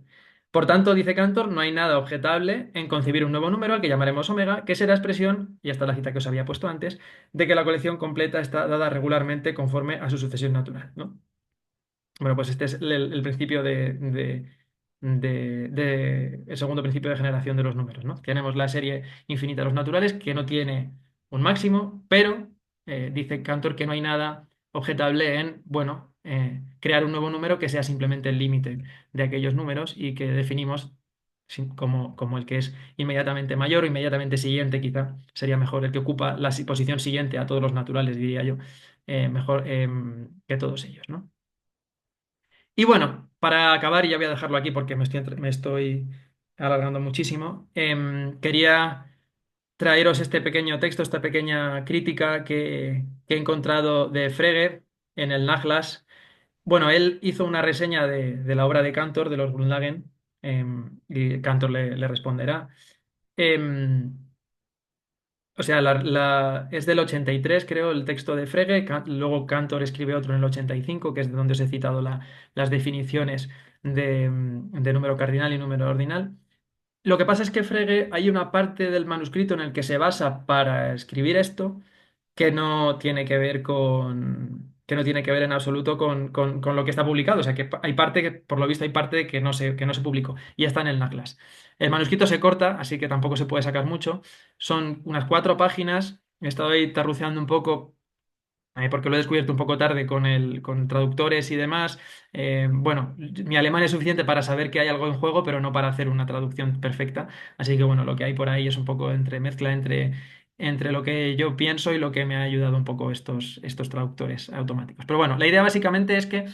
S1: Por tanto, dice Cantor, no hay nada objetable en concebir un nuevo número al que llamaremos omega, que será expresión, y esta es la cita que os había puesto antes, de que la colección completa está dada regularmente conforme a su sucesión natural, ¿no? Bueno, pues este es el principio el segundo principio de generación de los números, ¿no? Tenemos la serie infinita de los naturales que no tiene un máximo, pero dice Cantor que no hay nada objetable en, bueno, crear un nuevo número que sea simplemente el límite de aquellos números y que definimos como el que es inmediatamente mayor o inmediatamente siguiente, quizá sería mejor el que ocupa la posición siguiente a todos los naturales, diría yo, mejor que todos ellos, ¿no? Y bueno, para acabar, y ya voy a dejarlo aquí porque me estoy alargando muchísimo, quería traeros este pequeño texto, esta pequeña crítica que he encontrado de Frege en el Nachlass. Bueno, él hizo una reseña de la obra de Cantor, de los Grundlagen, y Cantor le responderá. Em, o sea, es del 83, creo, el texto de Frege. Luego Cantor escribe otro en el 85, que es de donde os he citado las definiciones de número cardinal y número ordinal. Lo que pasa es que Frege, hay una parte del manuscrito en el que se basa para escribir esto que no tiene que ver que no tiene que ver en absoluto con lo que está publicado. O sea, que hay parte que, por lo visto, hay parte que no se publicó y está en el NACLAS. El manuscrito se corta, así que tampoco se puede sacar mucho. Son unas 4 páginas. He estado ahí tarruceando un poco porque lo he descubierto un poco tarde con traductores y demás. Bueno, mi alemán es suficiente para saber que hay algo en juego, pero no para hacer una traducción perfecta. Así que bueno, lo que hay por ahí es un poco mezcla entre lo que yo pienso y lo que me ha ayudado un poco estos traductores automáticos. Pero bueno, la idea básicamente es que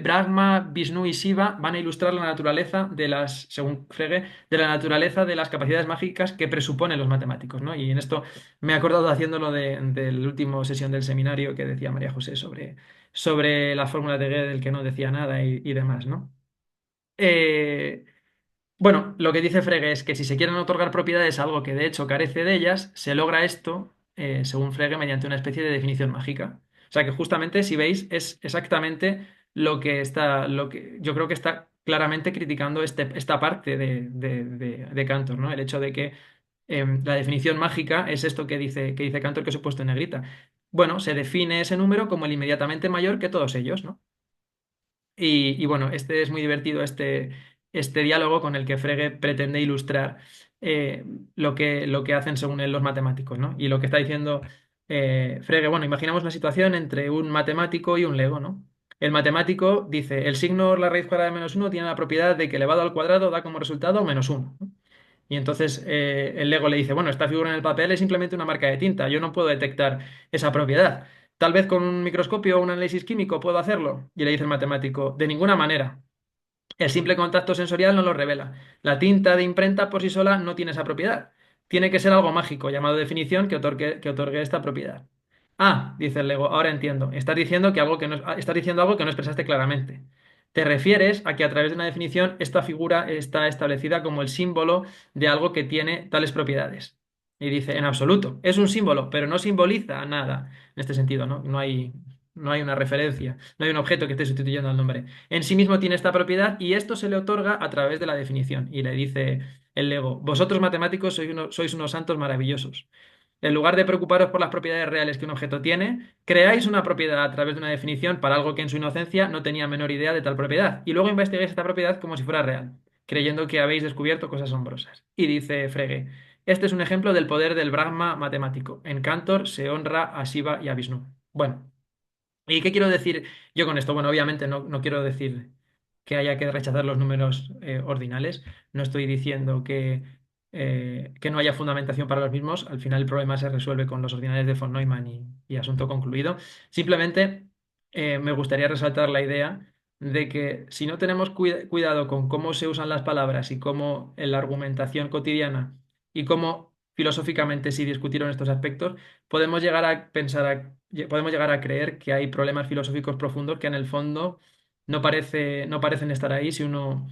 S1: Brahma, Vishnu y Shiva van a ilustrar la naturaleza según Frege, de la naturaleza de las capacidades mágicas que presuponen los matemáticos, ¿no? Y en esto me he acordado haciéndolo de la última sesión del seminario que decía María José sobre las fórmulas de Gödel que no decía nada y demás, ¿no? Eh, bueno, lo que dice Frege es que si se quieren otorgar propiedades a algo que de hecho carece de ellas, se logra esto, según Frege, mediante una especie de definición mágica. O sea que justamente, si veis, es exactamente lo que yo creo que está claramente criticando esta parte de Cantor, ¿no? El hecho de que la definición mágica es esto que dice Cantor que os he puesto en negrita. Bueno, se define ese número como el inmediatamente mayor que todos ellos, ¿no? Y bueno, este es muy divertido, este diálogo con el que Frege pretende ilustrar eh, lo que hacen según él los matemáticos, ¿no? Y lo que está diciendo Frege, bueno, imaginamos la situación entre un matemático y un lego, ¿no? El matemático dice, el signo la raíz cuadrada de -1 tiene la propiedad de que elevado al cuadrado da como resultado -1, ¿no? Y entonces el Lego le dice, bueno, esta figura en el papel es simplemente una marca de tinta, yo no puedo detectar esa propiedad. Tal vez con un microscopio o un análisis químico puedo hacerlo. Y le dice el matemático, de ninguna manera. El simple contacto sensorial no lo revela. La tinta de imprenta por sí sola no tiene esa propiedad. Tiene que ser algo mágico, llamado definición, que otorgue esta propiedad. Ah, dice el Lego, ahora entiendo. Estás diciendo algo que no expresaste claramente. Te refieres a que a través de una definición esta figura está establecida como el símbolo de algo que tiene tales propiedades. Y dice, en absoluto, es un símbolo, pero no simboliza nada. En este sentido, ¿no? No hay una referencia, no hay un objeto que esté sustituyendo al nombre. En sí mismo tiene esta propiedad y esto se le otorga a través de la definición. Y le dice el Lego, vosotros matemáticos sois unos santos maravillosos. En lugar de preocuparos por las propiedades reales que un objeto tiene, creáis una propiedad a través de una definición para algo que en su inocencia no tenía menor idea de tal propiedad. Y luego investigáis esta propiedad como si fuera real, creyendo que habéis descubierto cosas asombrosas. Y dice Frege, este es un ejemplo del poder del Brahma matemático. En Cantor se honra a Shiva y a Vishnu. Bueno. ¿Y qué quiero decir yo con esto? Bueno, obviamente no quiero decir que haya que rechazar los números ordinales. No estoy diciendo que no haya fundamentación para los mismos. Al final el problema se resuelve con los ordinales de von Neumann y asunto concluido. Simplemente me gustaría resaltar la idea de que si no tenemos cuidado con cómo se usan las palabras y cómo en la argumentación cotidiana y cómo filosóficamente sí discutieron estos aspectos, podemos llegar a podemos llegar a creer que hay problemas filosóficos profundos que en el fondo no parecen estar ahí si uno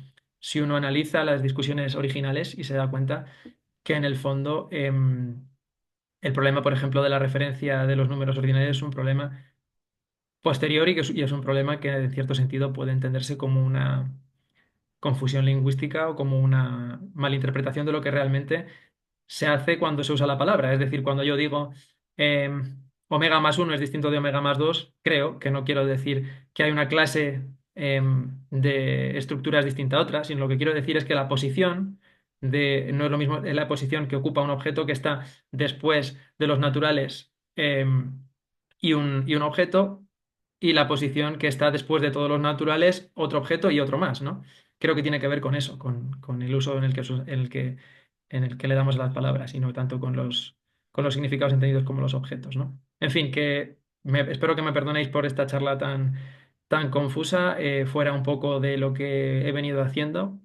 S1: analiza las discusiones originales y se da cuenta que en el fondo el problema, por ejemplo, de la referencia de los números ordinarios es un problema posterior y es un problema que en cierto sentido puede entenderse como una confusión lingüística o como una malinterpretación de lo que realmente se hace cuando se usa la palabra. Es decir, cuando yo digo omega más uno es distinto de omega más 2, creo que no quiero decir que hay una clase de estructuras distinta a otra, sino lo que quiero decir es que la posición no es lo mismo la posición que ocupa un objeto que está después de los naturales y un objeto y la posición que está después de todos los naturales, otro objeto y otro más, ¿no? Creo que tiene que ver con eso, con el uso en el que le damos a las palabras y no tanto con los significados entendidos como los objetos, ¿no? En fin, espero que me perdonéis por esta charla tan confusa, fuera un poco de lo que he venido haciendo.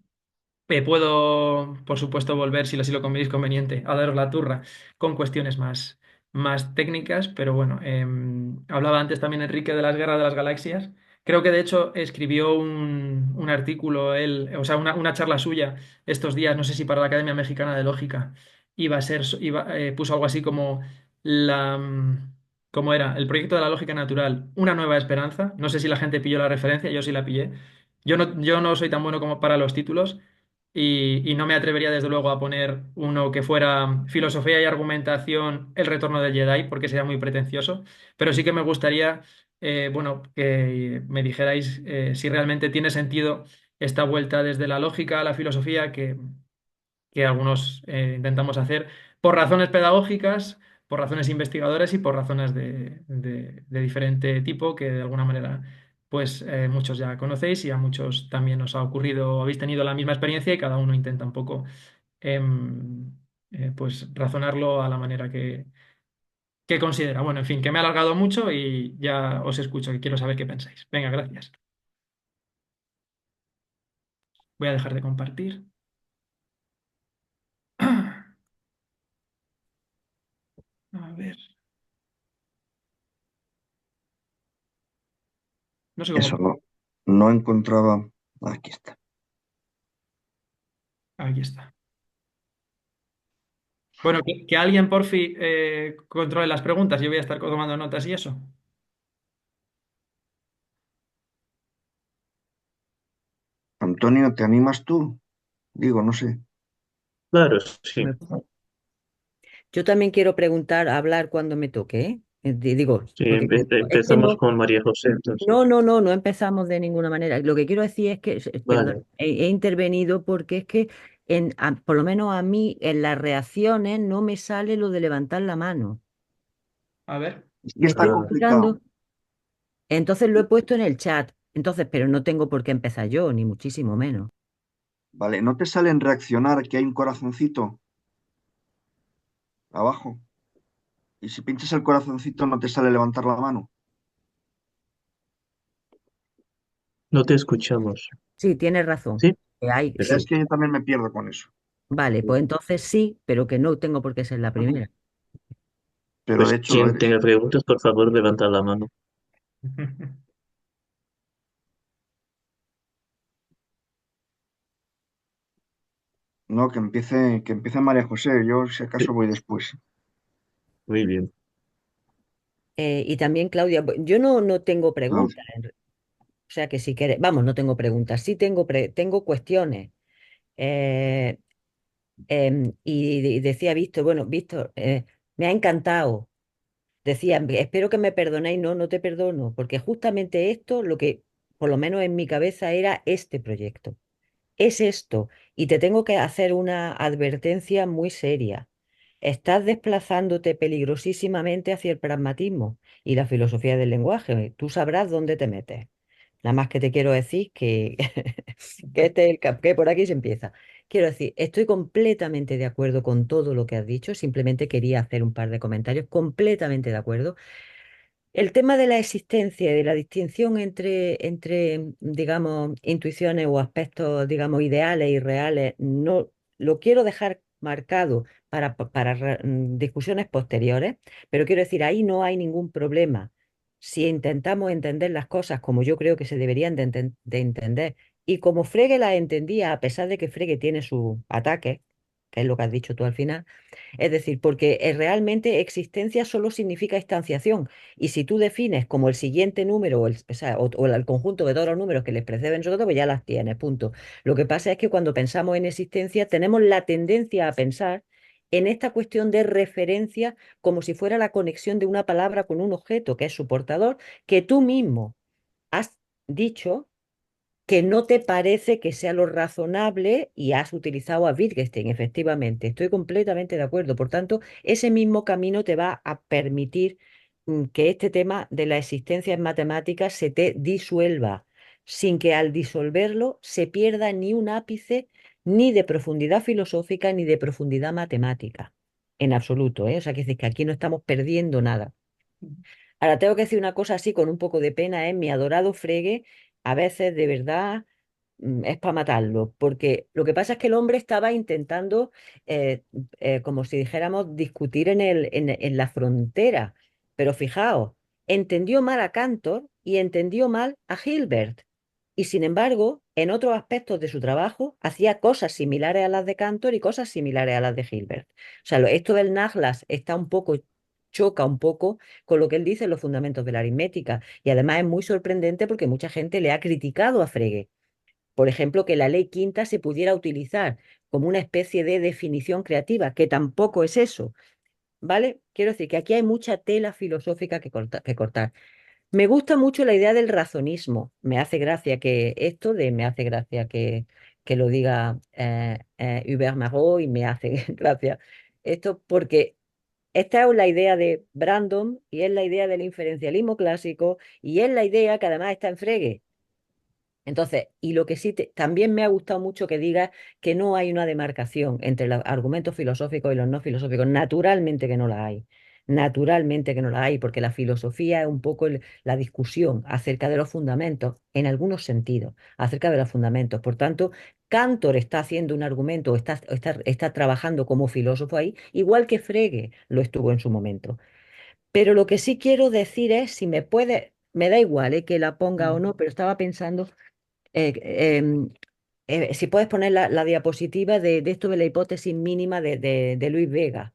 S1: Puedo, por supuesto, volver, si así lo convenéis conveniente, a daros la turra con cuestiones más técnicas, pero bueno, hablaba antes también Enrique de las guerras de las galaxias. Creo que de hecho escribió un artículo, él, o sea, una charla suya estos días, no sé si para la Academia Mexicana de Lógica, puso algo así como ¿cómo era? El proyecto de la lógica natural, una nueva esperanza. No sé si la gente pilló la referencia, yo sí la pillé. Yo no soy tan bueno como para los títulos y no me atrevería desde luego a poner uno que fuera filosofía y argumentación, el retorno del Jedi, porque sería muy pretencioso, pero sí que me gustaría, bueno, que me dijerais si realmente tiene sentido esta vuelta desde la lógica a la filosofía que algunos intentamos hacer por razones pedagógicas, por razones investigadoras y por razones de diferente tipo que de alguna manera pues muchos ya conocéis y a muchos también os ha ocurrido, habéis tenido la misma experiencia y cada uno intenta un poco em, pues razonarlo a la manera que considera. Bueno, en fin, que me he alargado mucho y ya os escucho, que quiero saber qué pensáis. Venga, gracias. Voy a dejar de compartir. A ver, no sé cómo.
S2: Eso no, no encontraba. Aquí está.
S1: Aquí está. Bueno, que alguien por fin controle las preguntas. Yo voy a estar tomando notas y eso.
S2: Antonio, ¿te animas tú? Digo, no sé.
S3: Claro, sí.
S4: Me- Yo también quiero preguntar, hablar cuando me toque, ¿eh? Digo,
S3: Sí,
S4: porque este
S3: empezamos
S4: no,
S3: con María José, entonces.
S4: no empezamos de ninguna manera. Lo que quiero decir es que, perdón,
S3: Vale.
S4: he intervenido porque es que, por lo menos a mí, en las reacciones no me sale lo de levantar la mano.
S1: A ver.
S2: Es que está
S4: Estoy
S3: Ah,
S2: complicado.
S4: explicando, entonces lo he puesto en el chat, entonces, pero no tengo por qué empezar yo, ni muchísimo menos.
S2: Vale, ¿no te sale en reaccionar que hay un corazoncito abajo? Y si pinchas el corazoncito no te sale levantar la mano.
S3: no te escuchamos.
S4: Sí, tienes razón.
S3: ¿Sí?
S4: Que hay,
S2: Es
S4: sí.
S3: Perfecto.
S2: que yo también me pierdo con eso.
S4: Vale, pues entonces sí, pero que no tengo por qué ser la primera.
S2: Pero de
S3: Pues
S2: hecho lo
S3: quien
S2: eres.
S3: tenga preguntas, por favor, levanta la mano.
S2: No, que empiece María José. Yo si
S3: Sí,
S2: acaso voy después.
S3: muy bien.
S4: Y también, Claudia, yo no tengo
S2: Ah,
S4: preguntas, o sea que si quieres, vamos, no tengo preguntas, sí tengo cuestiones. Eh, y decía Víctor, bueno, Víctor, me ha encantado. Decía, espero que me perdonéis, no te perdono, porque justamente esto, lo que por lo menos en mi cabeza era este proyecto. Es esto, y te tengo que hacer una advertencia muy seria. Estás desplazándote peligrosísimamente hacia el pragmatismo y la filosofía del lenguaje. Tú sabrás dónde te metes. Nada más que te quiero decir que, que por aquí se empieza. Quiero decir, estoy completamente de acuerdo con todo lo que has dicho, simplemente quería hacer un par de comentarios, completamente de acuerdo. El tema de la existencia y de la distinción entre, digamos, intuiciones o aspectos, digamos, ideales y reales, no lo quiero dejar marcado para discusiones posteriores, pero quiero decir, ahí no hay ningún problema. Si intentamos entender las cosas como yo creo que se deberían de entender, y como Frege las entendía, a pesar de que Frege tiene sus ataques, que es lo que has dicho tú al final, es decir, porque realmente existencia solo significa instanciación. Y si tú defines como el siguiente número o el conjunto de todos los números que les preceden sobre todo, pues ya las tienes, punto. Lo que pasa es que cuando pensamos en existencia tenemos la tendencia a pensar en esta cuestión de referencia como si fuera la conexión de una palabra con un objeto, que es su portador, que tú mismo has dicho que no te parece que sea lo razonable y has utilizado a Wittgenstein, efectivamente. Estoy completamente de acuerdo. Por tanto, ese mismo camino te va a permitir que este tema de la existencia en matemáticas se te disuelva, sin que al disolverlo se pierda ni un ápice ni de profundidad filosófica ni de profundidad matemática, en absoluto, ¿eh? O sea, que, es decir, que aquí no estamos perdiendo nada. Ahora, tengo que decir una cosa así con un poco de pena, es mi adorado Frege, a veces de verdad es para matarlo, porque lo que pasa es que el hombre estaba intentando, eh, como si dijéramos, discutir en la frontera, pero fijaos, entendió mal a Cantor y entendió mal a Hilbert, y sin embargo, en otros aspectos de su trabajo, hacía cosas similares a las de Cantor y cosas similares a las de Hilbert. O sea, esto del Naglas está un poco, choca un poco con lo que él dice en los fundamentos de la aritmética. Y además es muy sorprendente porque mucha gente le ha criticado a Frege. Por ejemplo, que la ley quinta se pudiera utilizar como una especie de definición creativa, que tampoco es eso, ¿vale? Quiero decir que aquí hay mucha tela filosófica que cortar. Me gusta mucho la idea del razonismo. Me hace gracia me hace gracia que lo diga Hubert Marot y me hace gracia esto porque esta es la idea de Brandon y es la idea del inferencialismo clásico y es la idea que además está en Frege. Entonces, y lo que sí también me ha gustado mucho que digas que no hay una demarcación entre los argumentos filosóficos y los no filosóficos. Naturalmente que no la hay. Naturalmente que no la hay, porque la filosofía es un poco la discusión acerca de los fundamentos, en algunos sentidos, acerca de los fundamentos. Por tanto, Cantor está haciendo un argumento, o está trabajando como filósofo ahí, igual que Frege lo estuvo en su momento. Pero lo que sí quiero decir es, si me puede, me da igual, que la ponga o
S1: Mm.
S4: no, pero estaba pensando eh, em, si puedes poner la diapositiva de esto de la hipótesis mínima de Luis Vega.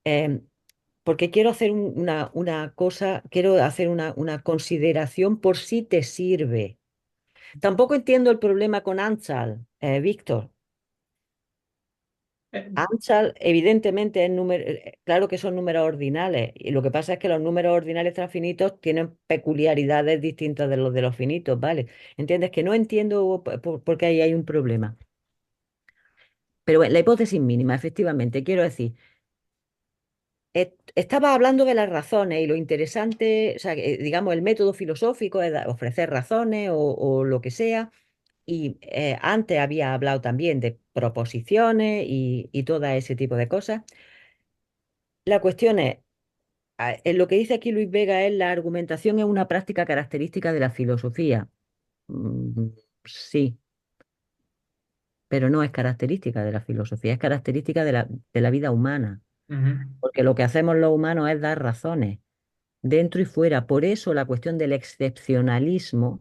S4: Em, Porque quiero hacer una cosa, quiero hacer una consideración por si te sirve. Tampoco entiendo el problema con Anchal, Víctor.
S1: Eh,
S4: Anchal, evidentemente, claro que son números ordinales, y lo que pasa es que los números ordinales transfinitos tienen peculiaridades distintas de los finitos, ¿vale? ¿Entiendes? Que no entiendo por qué ahí hay un problema. Pero bueno, la hipótesis mínima, efectivamente, quiero decir, estaba hablando de las razones y lo interesante, o sea, digamos, el método filosófico es ofrecer razones o lo que sea. Y antes había hablado también de proposiciones y todo ese tipo de cosas. La cuestión es, en lo que dice aquí Luis Vega es la argumentación es una práctica característica de la filosofía. Mm, sí, pero no es característica de la filosofía, es característica de la vida humana.
S1: ujú,
S4: Porque lo que hacemos los humanos es dar razones, dentro y fuera. Por eso la cuestión del excepcionalismo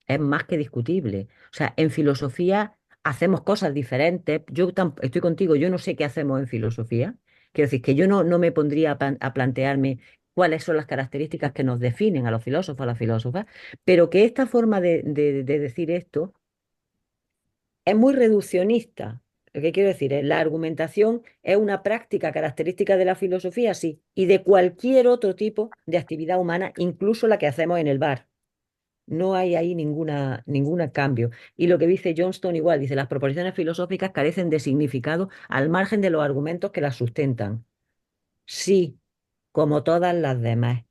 S4: es más que discutible. O sea, en filosofía hacemos cosas diferentes. Estoy contigo, yo no sé qué hacemos en filosofía. Quiero decir que yo no me pondría a plantearme cuáles son las características que nos definen a los filósofos, a las filósofas, pero que esta forma de decir esto es muy reduccionista. Lo que quiero decir es, la argumentación es una práctica característica de la filosofía, sí, y de cualquier otro tipo de actividad humana, incluso la que hacemos en el bar. No hay ahí ninguna cambio. Y lo que dice Johnston igual, dice, las proposiciones filosóficas carecen de significado al margen de los argumentos que las sustentan. Sí, como todas las demás.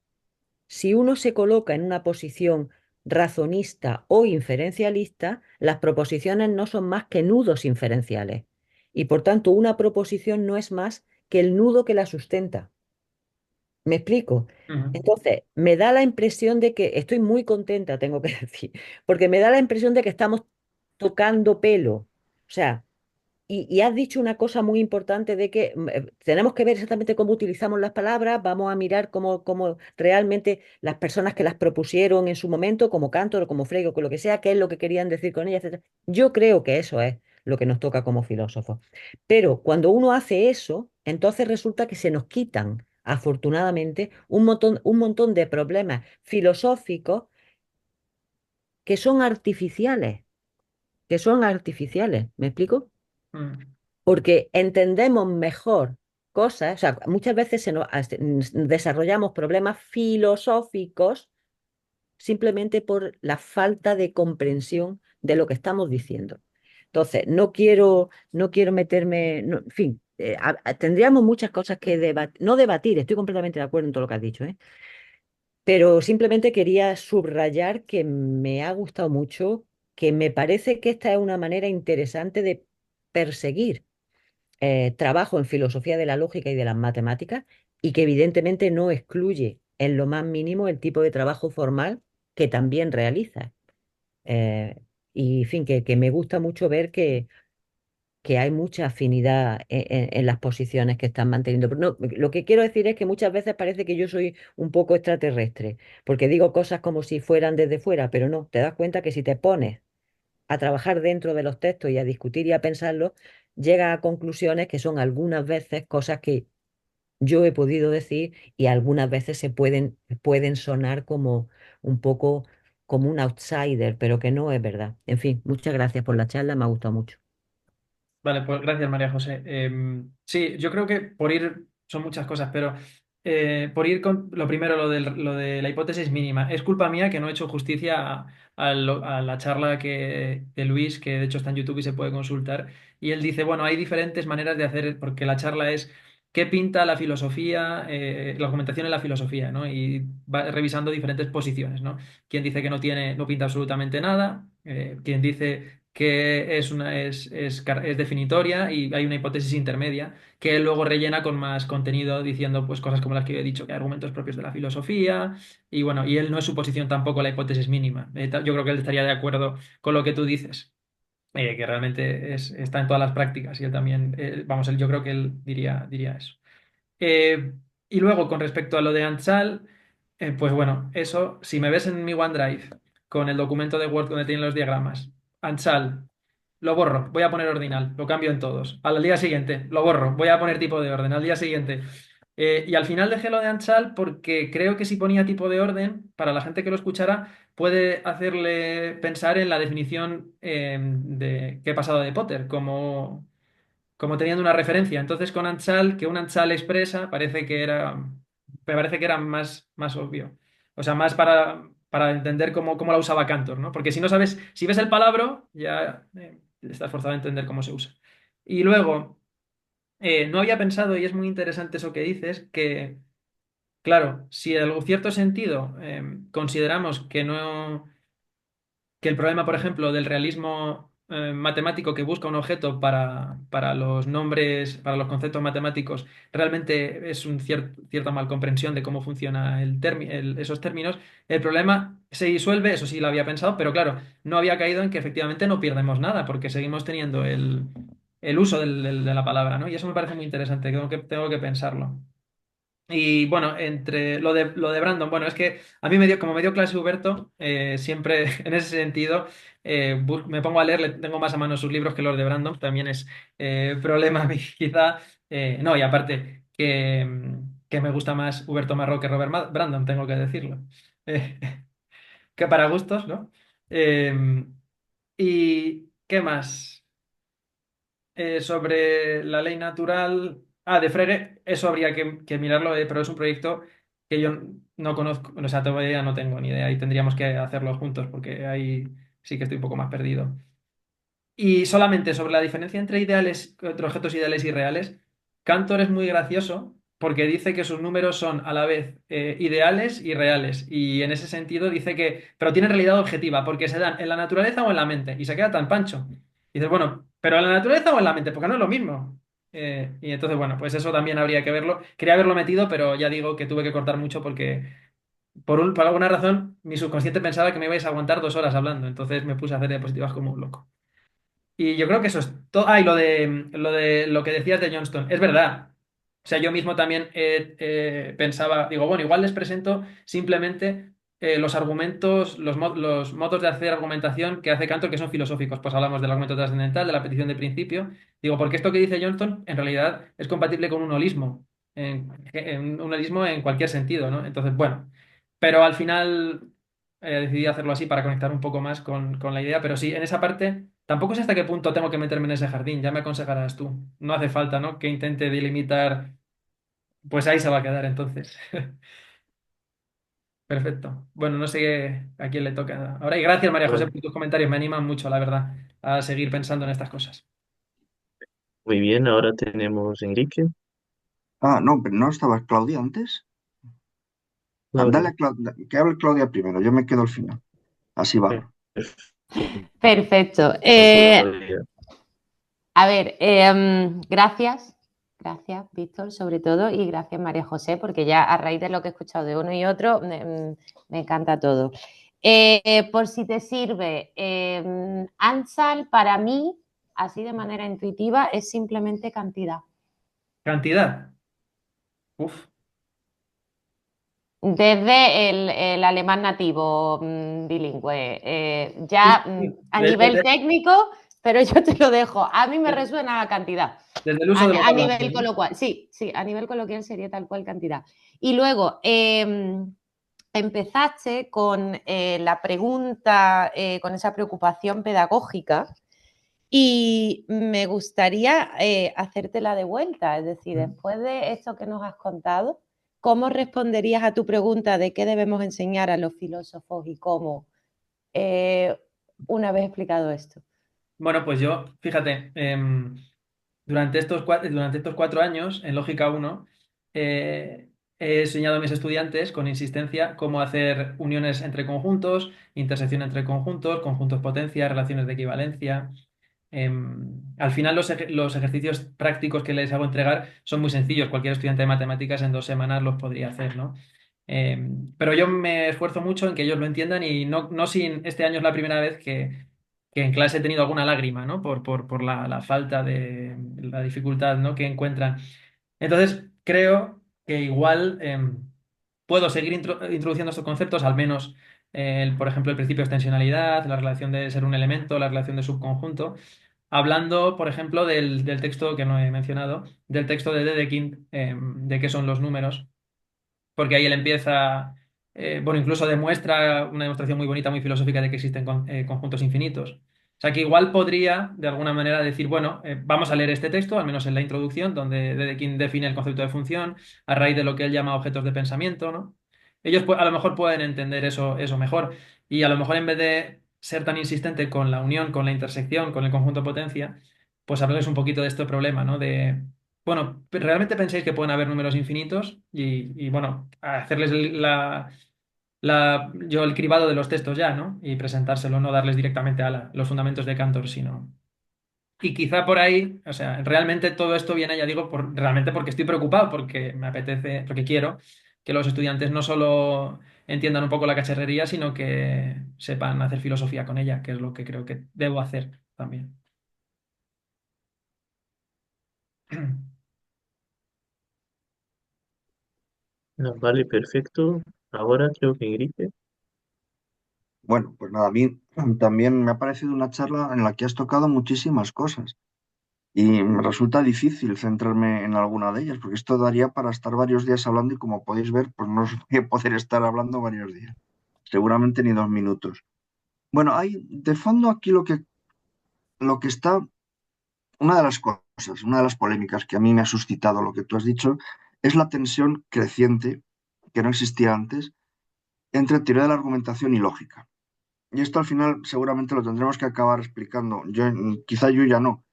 S4: Si uno se coloca en una posición razonista o inferencialista, las proposiciones no son más que nudos inferenciales. Y por tanto, una proposición no es más que el nudo que la sustenta. ¿Me explico?
S1: ujú.
S4: Entonces, me da la impresión de que estoy muy contenta, tengo que decir, porque me da la impresión de que estamos tocando pelo. O sea, y has dicho una cosa muy importante de que tenemos que ver exactamente cómo utilizamos las palabras, vamos a mirar cómo realmente las personas que las propusieron en su momento, como Cantor o como Frege o con lo que sea, qué es lo que querían decir con ellas, etcétera. Yo creo que eso es lo que nos toca como filósofos. Pero cuando uno hace eso, entonces resulta que se nos quitan, afortunadamente, un montón de problemas filosóficos que son artificiales, que son artificiales. ¿Me explico?
S1: Mm,
S4: Porque entendemos mejor cosas, o sea, muchas veces desarrollamos problemas filosóficos simplemente por la falta de comprensión de lo que estamos diciendo. Entonces, no quiero meterme, en fin, tendríamos muchas cosas que debatir, no debatir, estoy completamente de acuerdo en todo lo que has dicho, ¿eh? Pero simplemente quería subrayar que me ha gustado mucho, que me parece que esta es una manera interesante de perseguir trabajo en filosofía de la lógica y de las matemáticas y que evidentemente no excluye en lo más mínimo el tipo de trabajo formal que también realiza. Eh, y en fin, que me gusta mucho ver que hay mucha afinidad en las posiciones que están manteniendo. Pero no, lo que quiero decir es que muchas veces parece que yo soy un poco extraterrestre, porque digo cosas como si fueran desde fuera, pero no, te das cuenta que si te pones a trabajar dentro de los textos y a discutir y a pensarlos, llega a conclusiones que son algunas veces cosas que yo he podido decir y algunas veces pueden sonar como un poco como un outsider, pero que no es verdad. En fin, muchas gracias por la charla, me ha gustado mucho.
S1: vale, pues gracias, María José. Sí, yo creo que por ir, son muchas cosas, pero por ir con lo primero, lo de la hipótesis mínima. Es culpa mía que no he hecho justicia a la charla de Luis, que de hecho está en YouTube y se puede consultar. Y él dice, bueno, hay diferentes maneras de hacer, porque la charla es qué pinta la filosofía, la argumentación en la filosofía, ¿no? Y va revisando diferentes posiciones, ¿no? Quien dice que no pinta absolutamente nada, quien dice que es definitoria y hay una hipótesis intermedia que él luego rellena con más contenido diciendo pues cosas como las que yo he dicho, que hay argumentos propios de la filosofía y bueno, y él no es su posición tampoco la hipótesis mínima. Yo creo que él estaría de acuerdo con lo que tú dices, que realmente está en todas las prácticas y él también, vamos, yo creo que él diría eso. Eh, y luego, con respecto a lo de Anchal, pues bueno, eso, si me ves en mi OneDrive con el documento de Word donde tienen los diagramas, Anchal, lo borro, voy a poner ordinal, lo cambio en todos. Al día siguiente, lo borro, voy a poner tipo de orden. Al día siguiente. Y al final dejé lo de Anchal porque creo que si ponía tipo de orden, para la gente que lo escuchara, puede hacerle pensar en la definición de que he pasado de Potter, como teniendo una referencia. Entonces con Anchal, que un Anchal expresa, me parece que era más obvio. O sea, más para entender cómo la usaba Cantor, ¿no? Porque si no sabes, si ves el palabra, ya estás forzado a entender cómo se usa. Y luego, no había pensado, y es muy interesante eso que dices, que, claro, si en algún cierto sentido consideramos que el problema, por ejemplo, del realismo matemático que busca un objeto para los nombres, para los conceptos matemáticos, realmente es una cierta malcomprensión de cómo funciona esos términos. El problema se disuelve, eso sí lo había pensado, pero claro, no había caído en que efectivamente no perdemos nada, porque seguimos teniendo el uso de la palabra, ¿no? Y eso me parece muy interesante, tengo que pensarlo. Y bueno, entre lo de Brandon, bueno, es que a mí como me dio clase Huberto, siempre en ese sentido me pongo a leer, le tengo más a mano sus libros que los de Brandon, también es problema quizá, no, y aparte que me gusta más Huberto Marró que Robert Brandon, tengo que decirlo. Eh, que para gustos, ¿no? Eh, ¿Y qué más? Sobre la ley natural. Ah, de Frere, eso habría que mirarlo, pero es un proyecto que yo no conozco, o sea, todavía no tengo ni idea y tendríamos que hacerlo juntos porque ahí sí que estoy un poco más perdido. Y solamente sobre la diferencia entre objetos ideales y reales, Cantor es muy gracioso porque dice que sus números son a la vez ideales y reales. Y en ese sentido dice pero tienen realidad objetiva porque se dan en la naturaleza o en la mente. Y se queda tan pancho. Y dices, bueno, pero en la naturaleza o en la mente, porque no es lo mismo. Y entonces, bueno, pues eso también habría que verlo. Quería haberlo metido, pero ya digo que tuve que cortar mucho porque por alguna razón mi subconsciente pensaba que me ibais a aguantar 2 horas hablando. Entonces me puse a hacer diapositivas como un loco. Y yo creo que eso es todo. Ah, y lo de lo que decías de Johnston, es verdad. O sea, yo mismo también pensaba, digo, bueno, igual les presento simplemente los argumentos, los modos de hacer argumentación que hace Cantor que son filosóficos. Pues hablamos del argumento trascendental, de la petición de principio. Digo, porque esto que dice Johnston en realidad es compatible con un holismo, en un holismo en cualquier sentido, ¿no? Entonces, bueno, pero al final decidí hacerlo así para conectar un poco más con la idea, pero sí, en esa parte tampoco sé hasta qué punto tengo que meterme en ese jardín, ya me aconsejarás tú. No hace falta, ¿no? Que intente delimitar, pues ahí se va a quedar entonces. Perfecto. Bueno, no sé a quién le toca ahora. Y gracias, María José,
S3: Vale.
S1: por tus comentarios, me animan mucho, la verdad, a seguir pensando en estas cosas.
S3: Muy bien, ahora tenemos Enrique,
S2: Ah, no, pero no estaba Claudia antes. Ah, dale
S3: Claudia.
S2: a que hable Claudia primero, yo me quedo al final. Así va.
S3: Perfecto,
S5: Perfecto.
S3: Claudia.
S5: A ver, gracias, Víctor, sobre todo, y gracias, María José, porque ya a raíz de lo que he escuchado de uno y otro, me encanta todo. Por si te sirve, Ansal para mí, así de manera intuitiva, es simplemente cantidad.
S1: Cantidad. Uf.
S5: Desde el alemán nativo bilingüe,
S1: Sí,
S5: ya
S1: sí.
S5: a nivel técnico, pero yo te lo dejo. A mí me
S1: Desde,
S5: resuena la cantidad.
S1: desde el uso de los
S5: A
S1: hablantes,
S5: nivel
S1: ¿no?
S5: coloquial, sí, sí, a nivel coloquial sería tal cual cantidad. Y luego empezaste con la pregunta, con esa preocupación pedagógica, y me gustaría hacértela de vuelta, es decir, después de esto que nos has contado, ¿cómo responderías a tu pregunta de qué debemos enseñar a los filósofos y cómo, una vez explicado esto?
S1: Bueno, pues yo, fíjate, durante estos 4 años, en Lógica uno he enseñado a mis estudiantes con insistencia cómo hacer uniones entre conjuntos, intersección entre conjuntos, conjuntos potencia, relaciones de equivalencia. Al final los ejercicios prácticos que les hago entregar son muy sencillos. Cualquier estudiante de matemáticas en 2 semanas los podría hacer, ¿no? Pero yo me esfuerzo mucho en que ellos lo entiendan y no sin este año es la primera vez que en clase he tenido alguna lágrima, ¿no? Por la falta de la dificultad, ¿no? que encuentran. Entonces, creo que igual puedo seguir introduciendo estos conceptos, al menos, por ejemplo, el principio de extensionalidad, la relación de ser un elemento, la relación de subconjunto, hablando, por ejemplo, del texto que no he mencionado, del texto de Dedekind, de qué son los números, porque ahí él empieza, bueno, incluso demuestra una demostración muy bonita, muy filosófica de que existen conjuntos infinitos. O sea que igual podría, de alguna manera, decir, bueno, vamos a leer este texto, al menos en la introducción, donde Dedekind define el concepto de función a raíz de lo que él llama objetos de pensamiento, ¿no? Ellos a lo mejor pueden entender eso mejor y a lo mejor en vez de ser tan insistente con la unión, con la intersección, con el conjunto potencia, pues hablarles un poquito de este problema, ¿no? De, bueno, ¿realmente pensáis que pueden haber números infinitos? Y, bueno, hacerles yo el cribado de los textos ya, ¿no? Y presentárselo, no darles directamente a los fundamentos de Cantor, sino... Y quizá por ahí, o sea, realmente todo esto viene, ya digo, realmente porque estoy preocupado, porque me apetece, porque quiero que los estudiantes no solo entiendan un poco la cacharrería, sino que sepan hacer filosofía con ella, que es lo que creo que debo hacer también.
S3: Ah, vale, perfecto. Ahora creo que Enrique.
S2: Bueno, pues nada, a mí también me ha parecido una charla en la que has tocado muchísimas cosas y me resulta difícil centrarme en alguna de ellas, porque esto daría para estar varios días hablando y como podéis ver, pues no os voy a poder estar hablando varios días, seguramente ni 2 minutos. Bueno, hay de fondo aquí lo que está, una de las cosas, una de las polémicas que a mí me ha suscitado lo que tú has dicho, es la tensión creciente, que no existía antes, entre teoría de la argumentación y lógica. Y esto al final seguramente lo tendremos que acabar explicando. Yo, quizá yo ya no,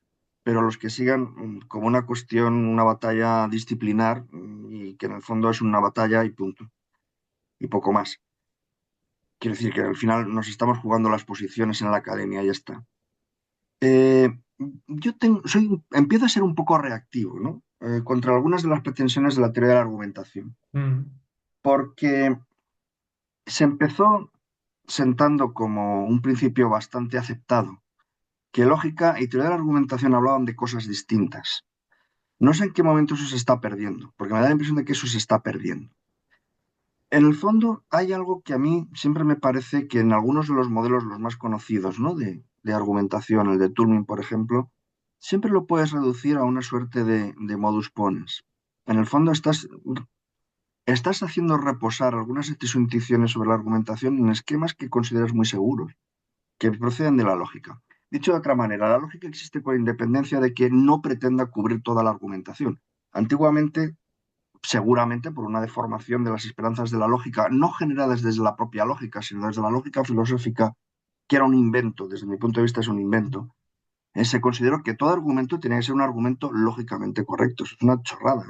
S2: pero los que sigan como una cuestión, una batalla disciplinar y que en el fondo es una batalla y punto, y poco más. Quiero decir que al final nos estamos jugando las posiciones en la academia y ya está. Eh, empiezo a ser un poco reactivo, ¿no? Contra algunas de las pretensiones de la teoría de la argumentación,
S1: Mm,
S2: porque se empezó sentando como un principio bastante aceptado que lógica y teoría de la argumentación hablaban de cosas distintas. No sé en qué momento eso se está perdiendo, porque me da la impresión de que eso se está perdiendo. En el fondo hay algo que a mí siempre me parece que en algunos de los modelos los más conocidos, ¿no? de argumentación, el de Turing, por ejemplo, siempre lo puedes reducir a una suerte de modus ponens. En el fondo estás haciendo reposar algunas de tus intuiciones sobre la argumentación en esquemas que consideras muy seguros, que proceden de la lógica. Dicho de otra manera, la lógica existe con independencia de que no pretenda cubrir toda la argumentación. Antiguamente, seguramente por una deformación de las esperanzas de la lógica, no generadas desde la propia lógica, sino desde la lógica filosófica, que era un invento, desde mi punto de vista es un invento, se consideró que todo argumento tenía que ser un argumento lógicamente correcto. Eso es una chorrada,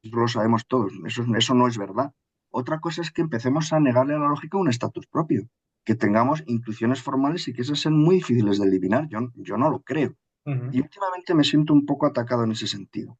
S2: eso lo sabemos todos, eso no es verdad. Otra cosa es que empecemos a negarle a la lógica un estatus propio, que tengamos intuiciones formales y que esas sean muy difíciles de eliminar. Yo no lo creo.
S1: Ujú.
S2: Y últimamente me siento un poco atacado en ese sentido.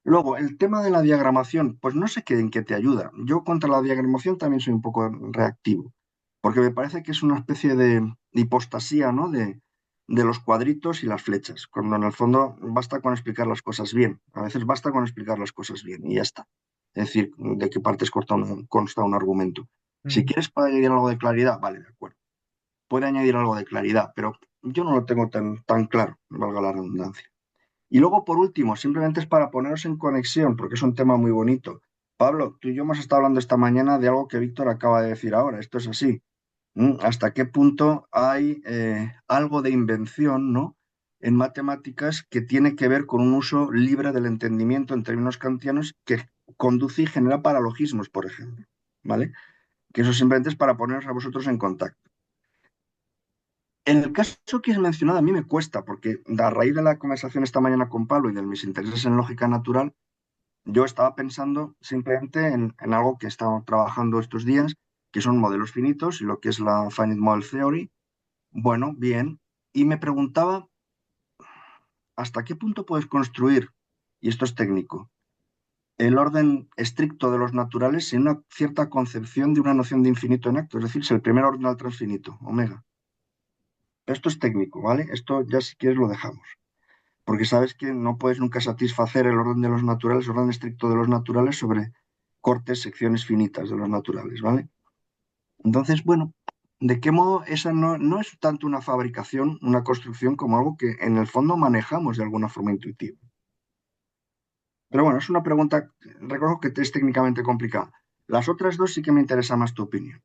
S2: Luego, el tema de la diagramación, pues no sé en qué te ayuda. Yo contra la diagramación también soy un poco reactivo, porque me parece que es una especie de hipostasía, ¿no? de los cuadritos y las flechas, cuando en el fondo basta con explicar las cosas bien. A veces basta con explicar las cosas bien y ya está. Es decir, de qué partes consta un argumento. Si
S1: Ujú.
S2: quieres para añadir algo de claridad, vale, de acuerdo. Puede añadir algo de claridad, pero yo no lo tengo tan claro, valga la redundancia. Y luego, por último, simplemente es para poneros en conexión, porque es un tema muy bonito. Pablo, tú y yo hemos estado hablando esta mañana de algo que Víctor acaba de decir ahora. Esto es así. ¿Hasta qué punto hay algo de invención, ¿no? en matemáticas que tiene que ver con un uso libre del entendimiento en términos kantianos que conduce y genera paralogismos, por ejemplo? ¿Vale? Que eso simplemente es para poneros a vosotros en contacto. En el caso que has mencionado, a mí me cuesta, porque a raíz de la conversación esta mañana con Pablo y de mis intereses en lógica natural, yo estaba pensando simplemente en algo que he estado trabajando estos días, que son modelos finitos y lo que es la Finite Model Theory. Bueno, bien. Y me preguntaba, ¿hasta qué punto puedes construir, y esto es técnico, el orden estricto de los naturales sin una cierta concepción de una noción de infinito en acto? Es decir, si el primer orden al transfinito, omega. Esto es técnico, ¿vale? Esto ya si quieres lo dejamos. Porque sabes que no puedes nunca satisfacer el orden de los naturales, el orden estricto de los naturales sobre cortes, secciones finitas de los naturales, ¿vale? Entonces, bueno, ¿de qué modo esa no es tanto una fabricación, una construcción, como algo que en el fondo manejamos de alguna forma intuitiva? Pero bueno, es una pregunta, reconozco que es técnicamente complicada. Las otras dos sí que me interesa más tu opinión.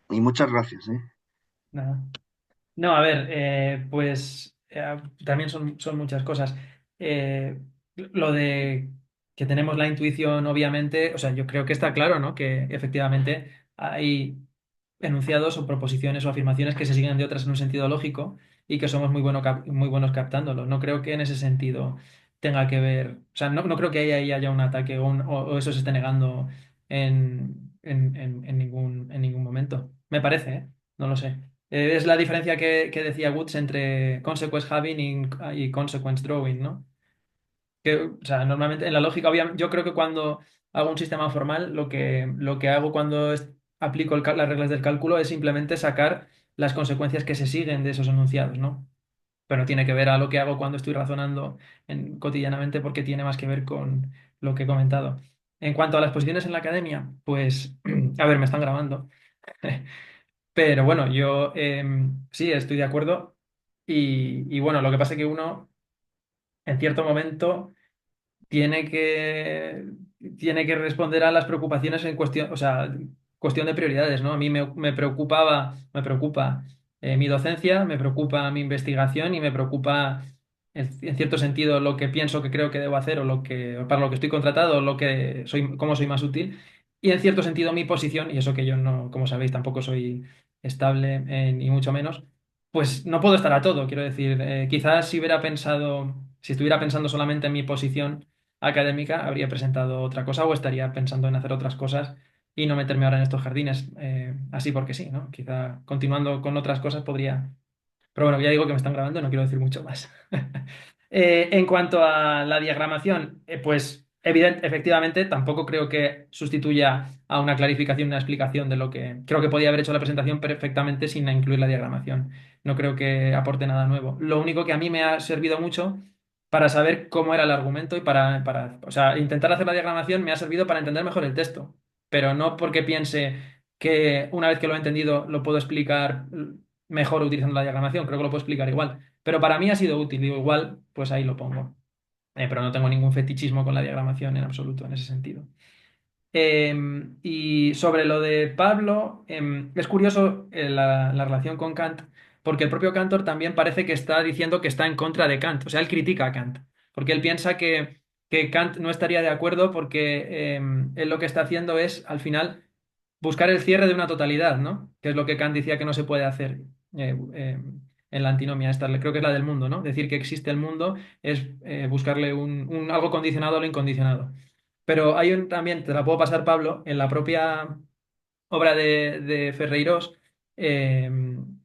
S2: Y muchas gracias, ¿eh?
S1: Nada. No, a ver, pues también son muchas cosas. Lo de que tenemos la intuición, obviamente, o sea, yo creo que está claro, ¿no? Que efectivamente hay enunciados o proposiciones o afirmaciones que se siguen de otras en un sentido lógico y que somos muy buenos captándolo. No creo que en ese sentido tenga que ver, o sea, no creo que ahí haya un ataque o eso se esté negando en ningún momento. Me parece, ¿eh? No lo sé. Es la diferencia que decía Woods entre consequence having y consequence drawing, ¿no? Que, o sea, normalmente en la lógica, obviamente, yo creo que cuando hago un sistema formal, lo que hago cuando aplico las reglas del cálculo es simplemente sacar las consecuencias que se siguen de esos enunciados, ¿no? Pero tiene que ver a lo que hago cuando estoy razonando cotidianamente porque tiene más que ver con lo que he comentado. En cuanto a las posiciones en la academia, pues, a ver, me están grabando. Pero bueno, yo sí estoy de acuerdo. Y bueno, lo que pasa es que uno en cierto momento tiene que, tiene que responder a las preocupaciones en cuestión, o sea, cuestión de prioridades, ¿no? A mí me preocupa mi docencia, me preocupa mi investigación y me preocupa en cierto sentido lo que pienso que creo que debo hacer o para lo que estoy contratado, cómo soy más útil. Y en cierto sentido mi posición, y eso que yo no, como sabéis, tampoco soy estable, ni mucho menos, pues no puedo estar a todo, quiero decir, quizás si estuviera pensando solamente en mi posición académica, habría presentado otra cosa o estaría pensando en hacer otras cosas y no meterme ahora en estos jardines, así porque sí, ¿no? Quizá continuando con otras cosas podría. Pero bueno, ya digo que me están grabando, no quiero decir mucho más. En cuanto a la diagramación, pues Efectivamente, tampoco creo que sustituya a una clarificación, una explicación de lo que creo que podía haber hecho la presentación perfectamente sin incluir la diagramación. No creo que aporte nada nuevo. Lo único que a mí me ha servido mucho para saber cómo era el argumento y o sea, intentar hacer la diagramación me ha servido para entender mejor el texto, pero no porque piense que una vez que lo he entendido lo puedo explicar mejor utilizando la diagramación, creo que lo puedo explicar igual. Pero para mí ha sido útil, digo igual, pues ahí lo pongo. Pero no tengo ningún fetichismo con la diagramación en absoluto en ese sentido. Y sobre lo de Pablo, es curioso la relación con Kant, porque el propio Cantor también parece que está diciendo que está en contra de Kant, o sea, él critica a Kant, porque él piensa que Kant no estaría de acuerdo porque él lo que está haciendo es, al final, buscar el cierre de una totalidad, ¿no? Que es lo que Kant decía que no se puede hacer en la antinomia, esta, creo que es la del mundo, ¿no? Decir que existe el mundo es buscarle algo condicionado a lo incondicionado. Pero hay también, te la puedo pasar, Pablo, en la propia obra de Ferreiros, eh,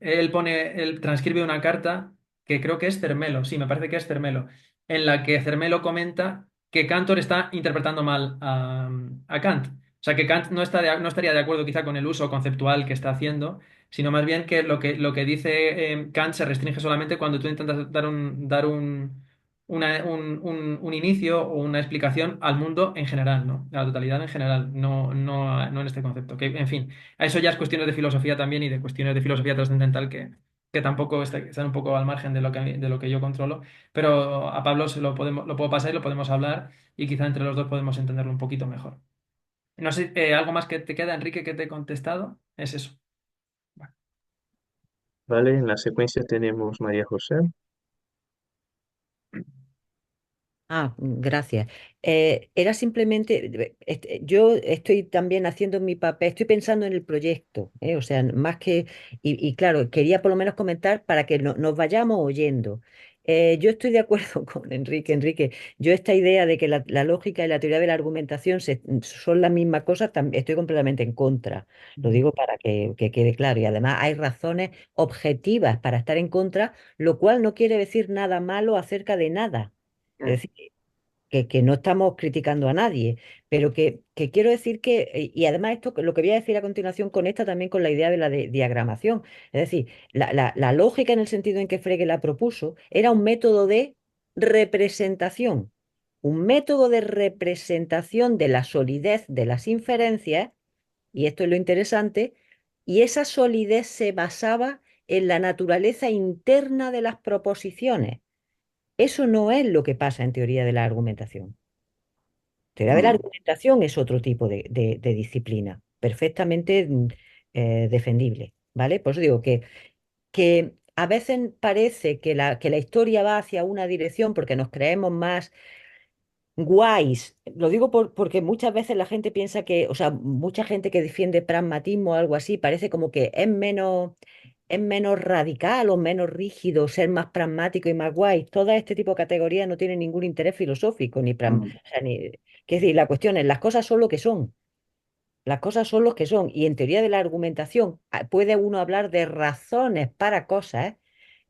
S1: él transcribe una carta que creo que es Cermelo, sí, me parece que es Cermelo, en la que Cermelo comenta que Cantor está interpretando mal a Kant. O sea, que Kant no estaría de acuerdo quizá con el uso conceptual que está haciendo, sino más bien que lo que dice Kant se restringe solamente cuando tú intentas dar un inicio o una explicación al mundo en general, ¿no? A la totalidad en general, no en este concepto. Que, en fin, a eso ya es cuestiones de filosofía también y de cuestiones de filosofía trascendental que tampoco están un poco al margen de lo que yo controlo, pero a Pablo lo puedo pasar y lo podemos hablar y quizá entre los dos podemos entenderlo un poquito mejor. No sé, ¿algo más que te queda, Enrique, que te he contestado? Es eso. Vale.
S3: ¿Vale? En la secuencia tenemos María José.
S4: Gracias. Era simplemente, yo estoy también haciendo mi papel, estoy pensando en el proyecto, o sea, más que, y claro, quería por lo menos comentar para que nos vayamos oyendo. Yo estoy de acuerdo con Enrique, yo esta idea de que la lógica y la teoría de la argumentación son la misma cosa, estoy completamente en contra. Lo digo para que quede claro. Y además hay razones objetivas para estar en contra, lo cual no quiere decir nada malo acerca de nada. Es decir, que no estamos criticando a nadie, pero que quiero decir y además esto, lo que voy a decir a continuación conecta también con la idea de la diagramación. Es decir, la lógica en el sentido en que Frege la propuso era un método de representación, un método de representación de la solidez de las inferencias, y esto es lo interesante, y esa solidez se basaba en la naturaleza interna de las proposiciones. Eso no es lo que pasa en teoría de la argumentación. Teoría de la
S2: Mm.
S4: argumentación es otro tipo de disciplina, perfectamente defendible, ¿vale? Por eso digo que a veces parece que la historia va hacia una dirección porque nos creemos más guays. Lo digo porque muchas veces la gente piensa que, o sea, mucha gente que defiende pragmatismo o algo así, parece como que es menos radical o menos rígido, ser más pragmático y más guay. Todo este tipo de categorías no tienen ningún interés filosófico,
S2: Mm.
S4: o sea, que decir, la cuestión es, las cosas son lo que son. Las cosas son lo que son. Y en teoría de la argumentación puede uno hablar de razones para cosas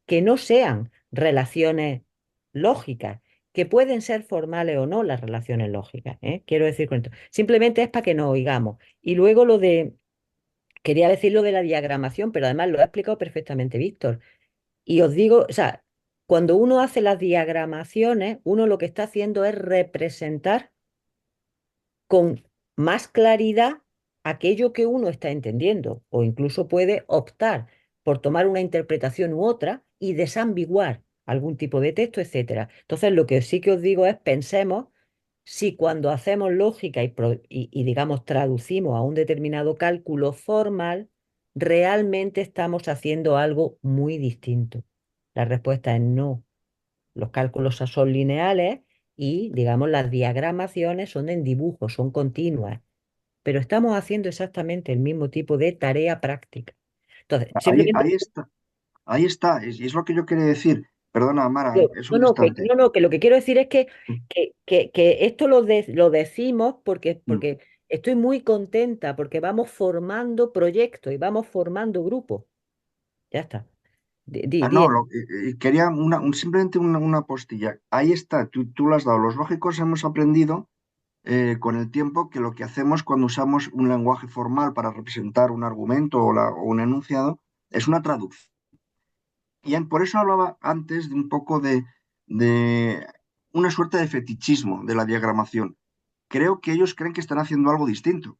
S4: que no sean relaciones lógicas, que pueden ser formales o no las relaciones lógicas, ¿eh? Quiero decir con esto. Simplemente es para que nos oigamos. Y luego quería decir lo de la diagramación, pero además lo ha explicado perfectamente Víctor. Y os digo, o sea, cuando uno hace las diagramaciones, uno lo que está haciendo es representar con más claridad aquello que uno está entendiendo, o incluso puede optar por tomar una interpretación u otra y desambiguar algún tipo de texto, etcétera. Entonces, lo que sí que os digo es pensemos si cuando hacemos lógica y, digamos traducimos a un determinado cálculo formal, realmente estamos haciendo algo muy distinto. La respuesta es no. Los cálculos son lineales y, digamos, las diagramaciones son en dibujo, son continuas, pero estamos haciendo exactamente el mismo tipo de tarea práctica. Entonces,
S2: Ahí,
S4: simplemente,
S2: ahí está, ahí está, es lo que yo quería decir. Perdona, Mara, es
S4: no,
S2: un
S4: no,
S2: instante.
S4: que lo que quiero decir es que,
S2: Mm.
S4: que esto lo decimos porque,
S2: Mm.
S4: porque estoy muy contenta, porque vamos formando proyectos y vamos formando grupos. Ya está.
S2: No, quería simplemente una postilla. Ahí está, tú lo has dado. Los lógicos hemos aprendido con el tiempo que lo que hacemos cuando usamos un lenguaje formal para representar un argumento o un enunciado es una traducción. Por eso hablaba antes de un poco de una suerte de fetichismo de la diagramación. Creo que ellos creen que están haciendo algo distinto,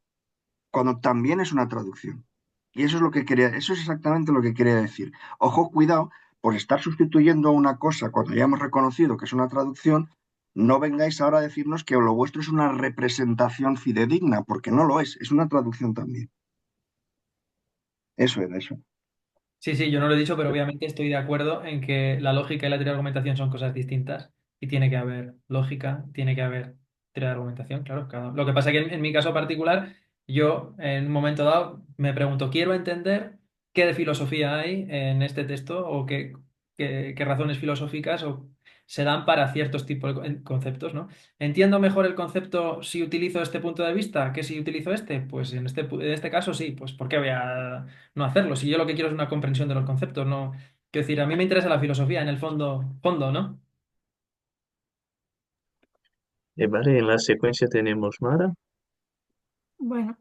S2: cuando también es una traducción. Y eso es lo que quería, eso es exactamente lo que quería decir. Ojo, cuidado, por estar sustituyendo una cosa cuando ya hemos reconocido que es una traducción, no vengáis ahora a decirnos que lo vuestro es una representación fidedigna, porque no lo es una traducción también. Eso era eso.
S1: Sí, sí, yo no lo he dicho, pero obviamente estoy de acuerdo en que la lógica y la teoría de argumentación son cosas distintas y tiene que haber lógica, tiene que haber teoría de argumentación, claro. Lo que pasa es que en mi caso particular, yo en un momento dado me pregunto, quiero entender qué de filosofía hay en este texto o qué razones filosóficas se dan para ciertos tipos de conceptos, ¿no? ¿Entiendo mejor el concepto si utilizo este punto de vista que si utilizo este? Pues en este caso sí, pues ¿por qué voy a no hacerlo? Si yo lo que quiero es una comprensión de los conceptos, no. Quiero decir, a mí me interesa la filosofía en el fondo, ¿no?
S3: Vale, en la secuencia tenemos Mara.
S6: Bueno,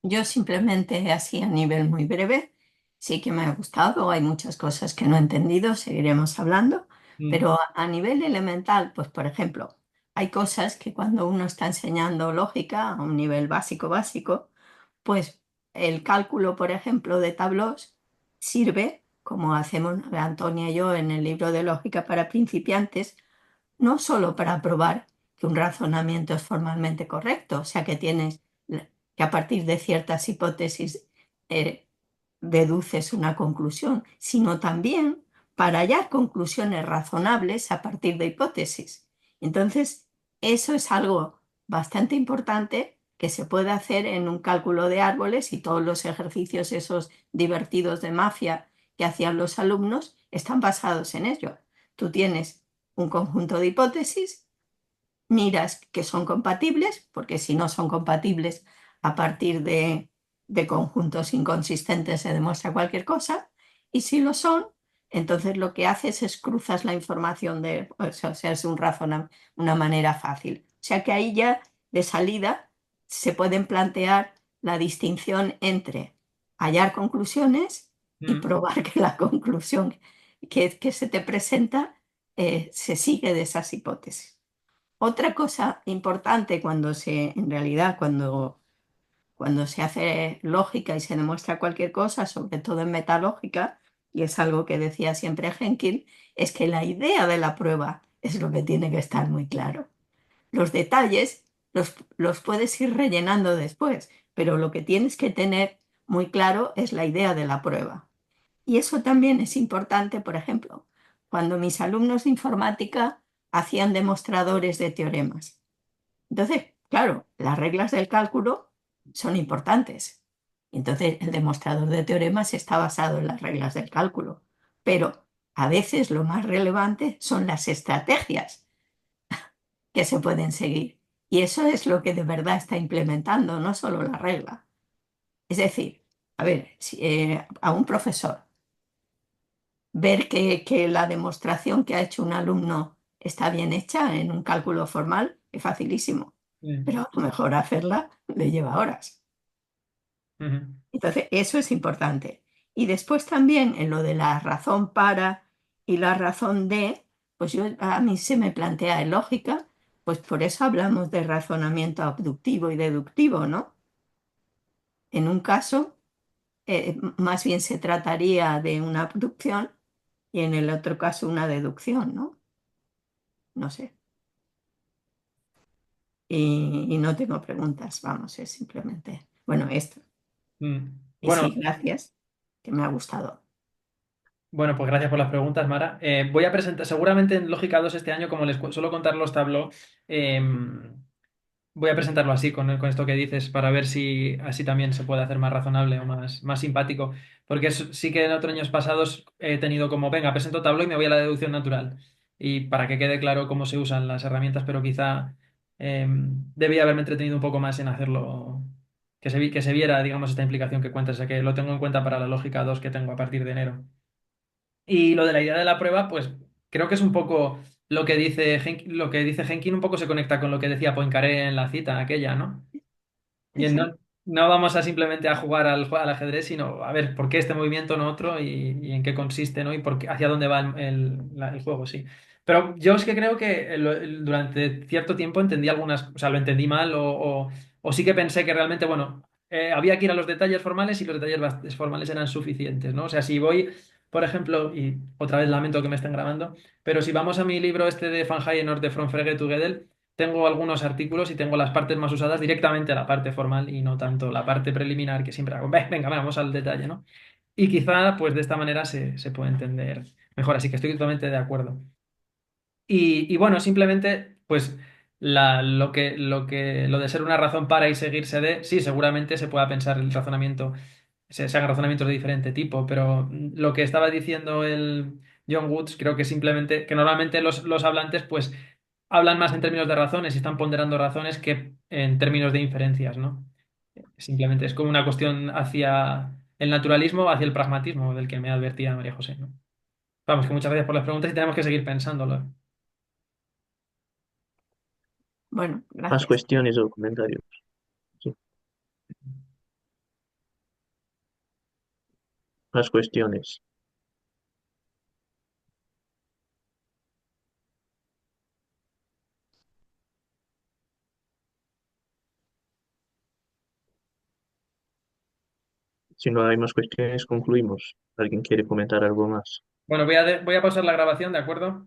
S6: yo simplemente así a nivel muy breve, sí que me ha gustado, hay muchas cosas que no he entendido, seguiremos hablando,
S1: Mm,
S6: pero a nivel elemental, pues por ejemplo, hay cosas que cuando uno está enseñando lógica a un nivel básico básico, pues el cálculo, por ejemplo, de tableaux sirve, como hacemos Antonia y yo en el libro de lógica para principiantes, no solo para probar que un razonamiento es formalmente correcto, o sea que tienes que a partir de ciertas hipótesis eh, deduces una conclusión, sino también para hallar conclusiones razonables a partir de hipótesis. Entonces, eso es algo bastante importante que se puede hacer en un cálculo de árboles y todos los ejercicios esos divertidos de mafia que hacían los alumnos están basados en ello. Tú tienes un conjunto de hipótesis, miras que son compatibles, porque si no son compatibles a partir de conjuntos inconsistentes se demuestra cualquier cosa, y si lo son, entonces lo que haces es cruzas la información o sea, es una manera fácil. O sea que ahí ya de salida se pueden plantear la distinción entre hallar conclusiones y
S1: mm,
S6: probar que la conclusión que se te presenta se sigue de esas hipótesis. Otra cosa importante en realidad, cuando se hace lógica y se demuestra cualquier cosa, sobre todo en metalógica, y es algo que decía siempre Henkel, es que la idea de la prueba es lo que tiene que estar muy claro. Los detalles los puedes ir rellenando después, pero lo que tienes que tener muy claro es la idea de la prueba. Y eso también es importante, por ejemplo, cuando mis alumnos de informática hacían demostradores de teoremas. Entonces, claro, las reglas del cálculo son importantes. Entonces, el demostrador de teoremas está basado en las reglas del cálculo. Pero a veces lo más relevante son las estrategias que se pueden seguir. Y eso es lo que de verdad está implementando, no solo la regla. Es decir, a ver, a un profesor ver que la demostración que ha hecho un alumno está bien hecha en un cálculo formal es facilísimo,
S1: mm,
S6: pero a lo mejor hacerla le lleva horas.
S1: ujú,
S6: Entonces, eso es importante. Y después también en lo de la razón para y la razón de, pues a mí se me plantea en lógica, pues por eso hablamos de razonamiento abductivo y deductivo, ¿no? En un caso, más bien se trataría de una abducción y en el otro caso una deducción, ¿no? No sé. Y no tengo preguntas, vamos, es simplemente, bueno, esto.
S1: mm.
S6: Y
S1: Bueno,
S6: sí, gracias, que me ha gustado.
S1: bueno, pues gracias por las preguntas, Mara. Voy a presentar, seguramente en Lógica 2 este año, como suelo contar los tableaux, voy a presentarlo así, con esto que dices, para ver si así también se puede hacer más razonable o más simpático. Porque sí que en otros años pasados he tenido como, venga, presento tableau y me voy a la deducción natural. Y para que quede claro cómo se usan las herramientas, pero quizá debía haberme entretenido un poco más en hacerlo, que se viera, digamos, esta implicación que cuentas, o sea que lo tengo en cuenta para la lógica 2 que tengo a partir de enero. Y lo de la idea de la prueba, pues creo que es un poco lo que dice Henkin un poco se conecta con lo que decía Poincaré en la cita aquella, ¿no? Y
S6: Sí.
S1: no vamos a simplemente a jugar al ajedrez, sino a ver por qué este movimiento, no otro, y en qué consiste, ¿no? Y hacia dónde va el juego, sí. Pero yo es que creo que durante cierto tiempo entendí algunas, o sea, lo entendí mal o sí que pensé que realmente, bueno, había que ir a los detalles formales y los detalles formales eran suficientes, ¿no? O sea, si voy, por ejemplo, y otra vez lamento que me estén grabando, pero si vamos a mi libro este de Van Hayenort de From Frege to Gödel, tengo algunos artículos y tengo las partes más usadas directamente la parte formal y no tanto la parte preliminar que siempre hago. Venga, vamos al detalle, ¿no? Y quizá, pues de esta manera se puede entender mejor. Así que estoy totalmente de acuerdo. Y bueno, simplemente, pues lo de ser una razón para y seguirse de, sí, seguramente se pueda pensar el razonamiento, se hagan razonamientos de diferente tipo, pero lo que estaba diciendo el John Woods, creo que simplemente, que normalmente los hablantes, pues hablan más en términos de razones y están ponderando razones que en términos de inferencias, ¿no? Simplemente es como una cuestión hacia el naturalismo o hacia el pragmatismo del que me advertía María José, ¿no? Vamos, que muchas gracias por las preguntas y tenemos que seguir pensándolo.
S6: Bueno,
S3: Más
S6: gracias.
S3: cuestiones o comentarios. Sí, más cuestiones. Si no hay más cuestiones, concluimos. ¿Alguien quiere comentar algo más?
S1: Bueno, voy a pausar la grabación, ¿de acuerdo?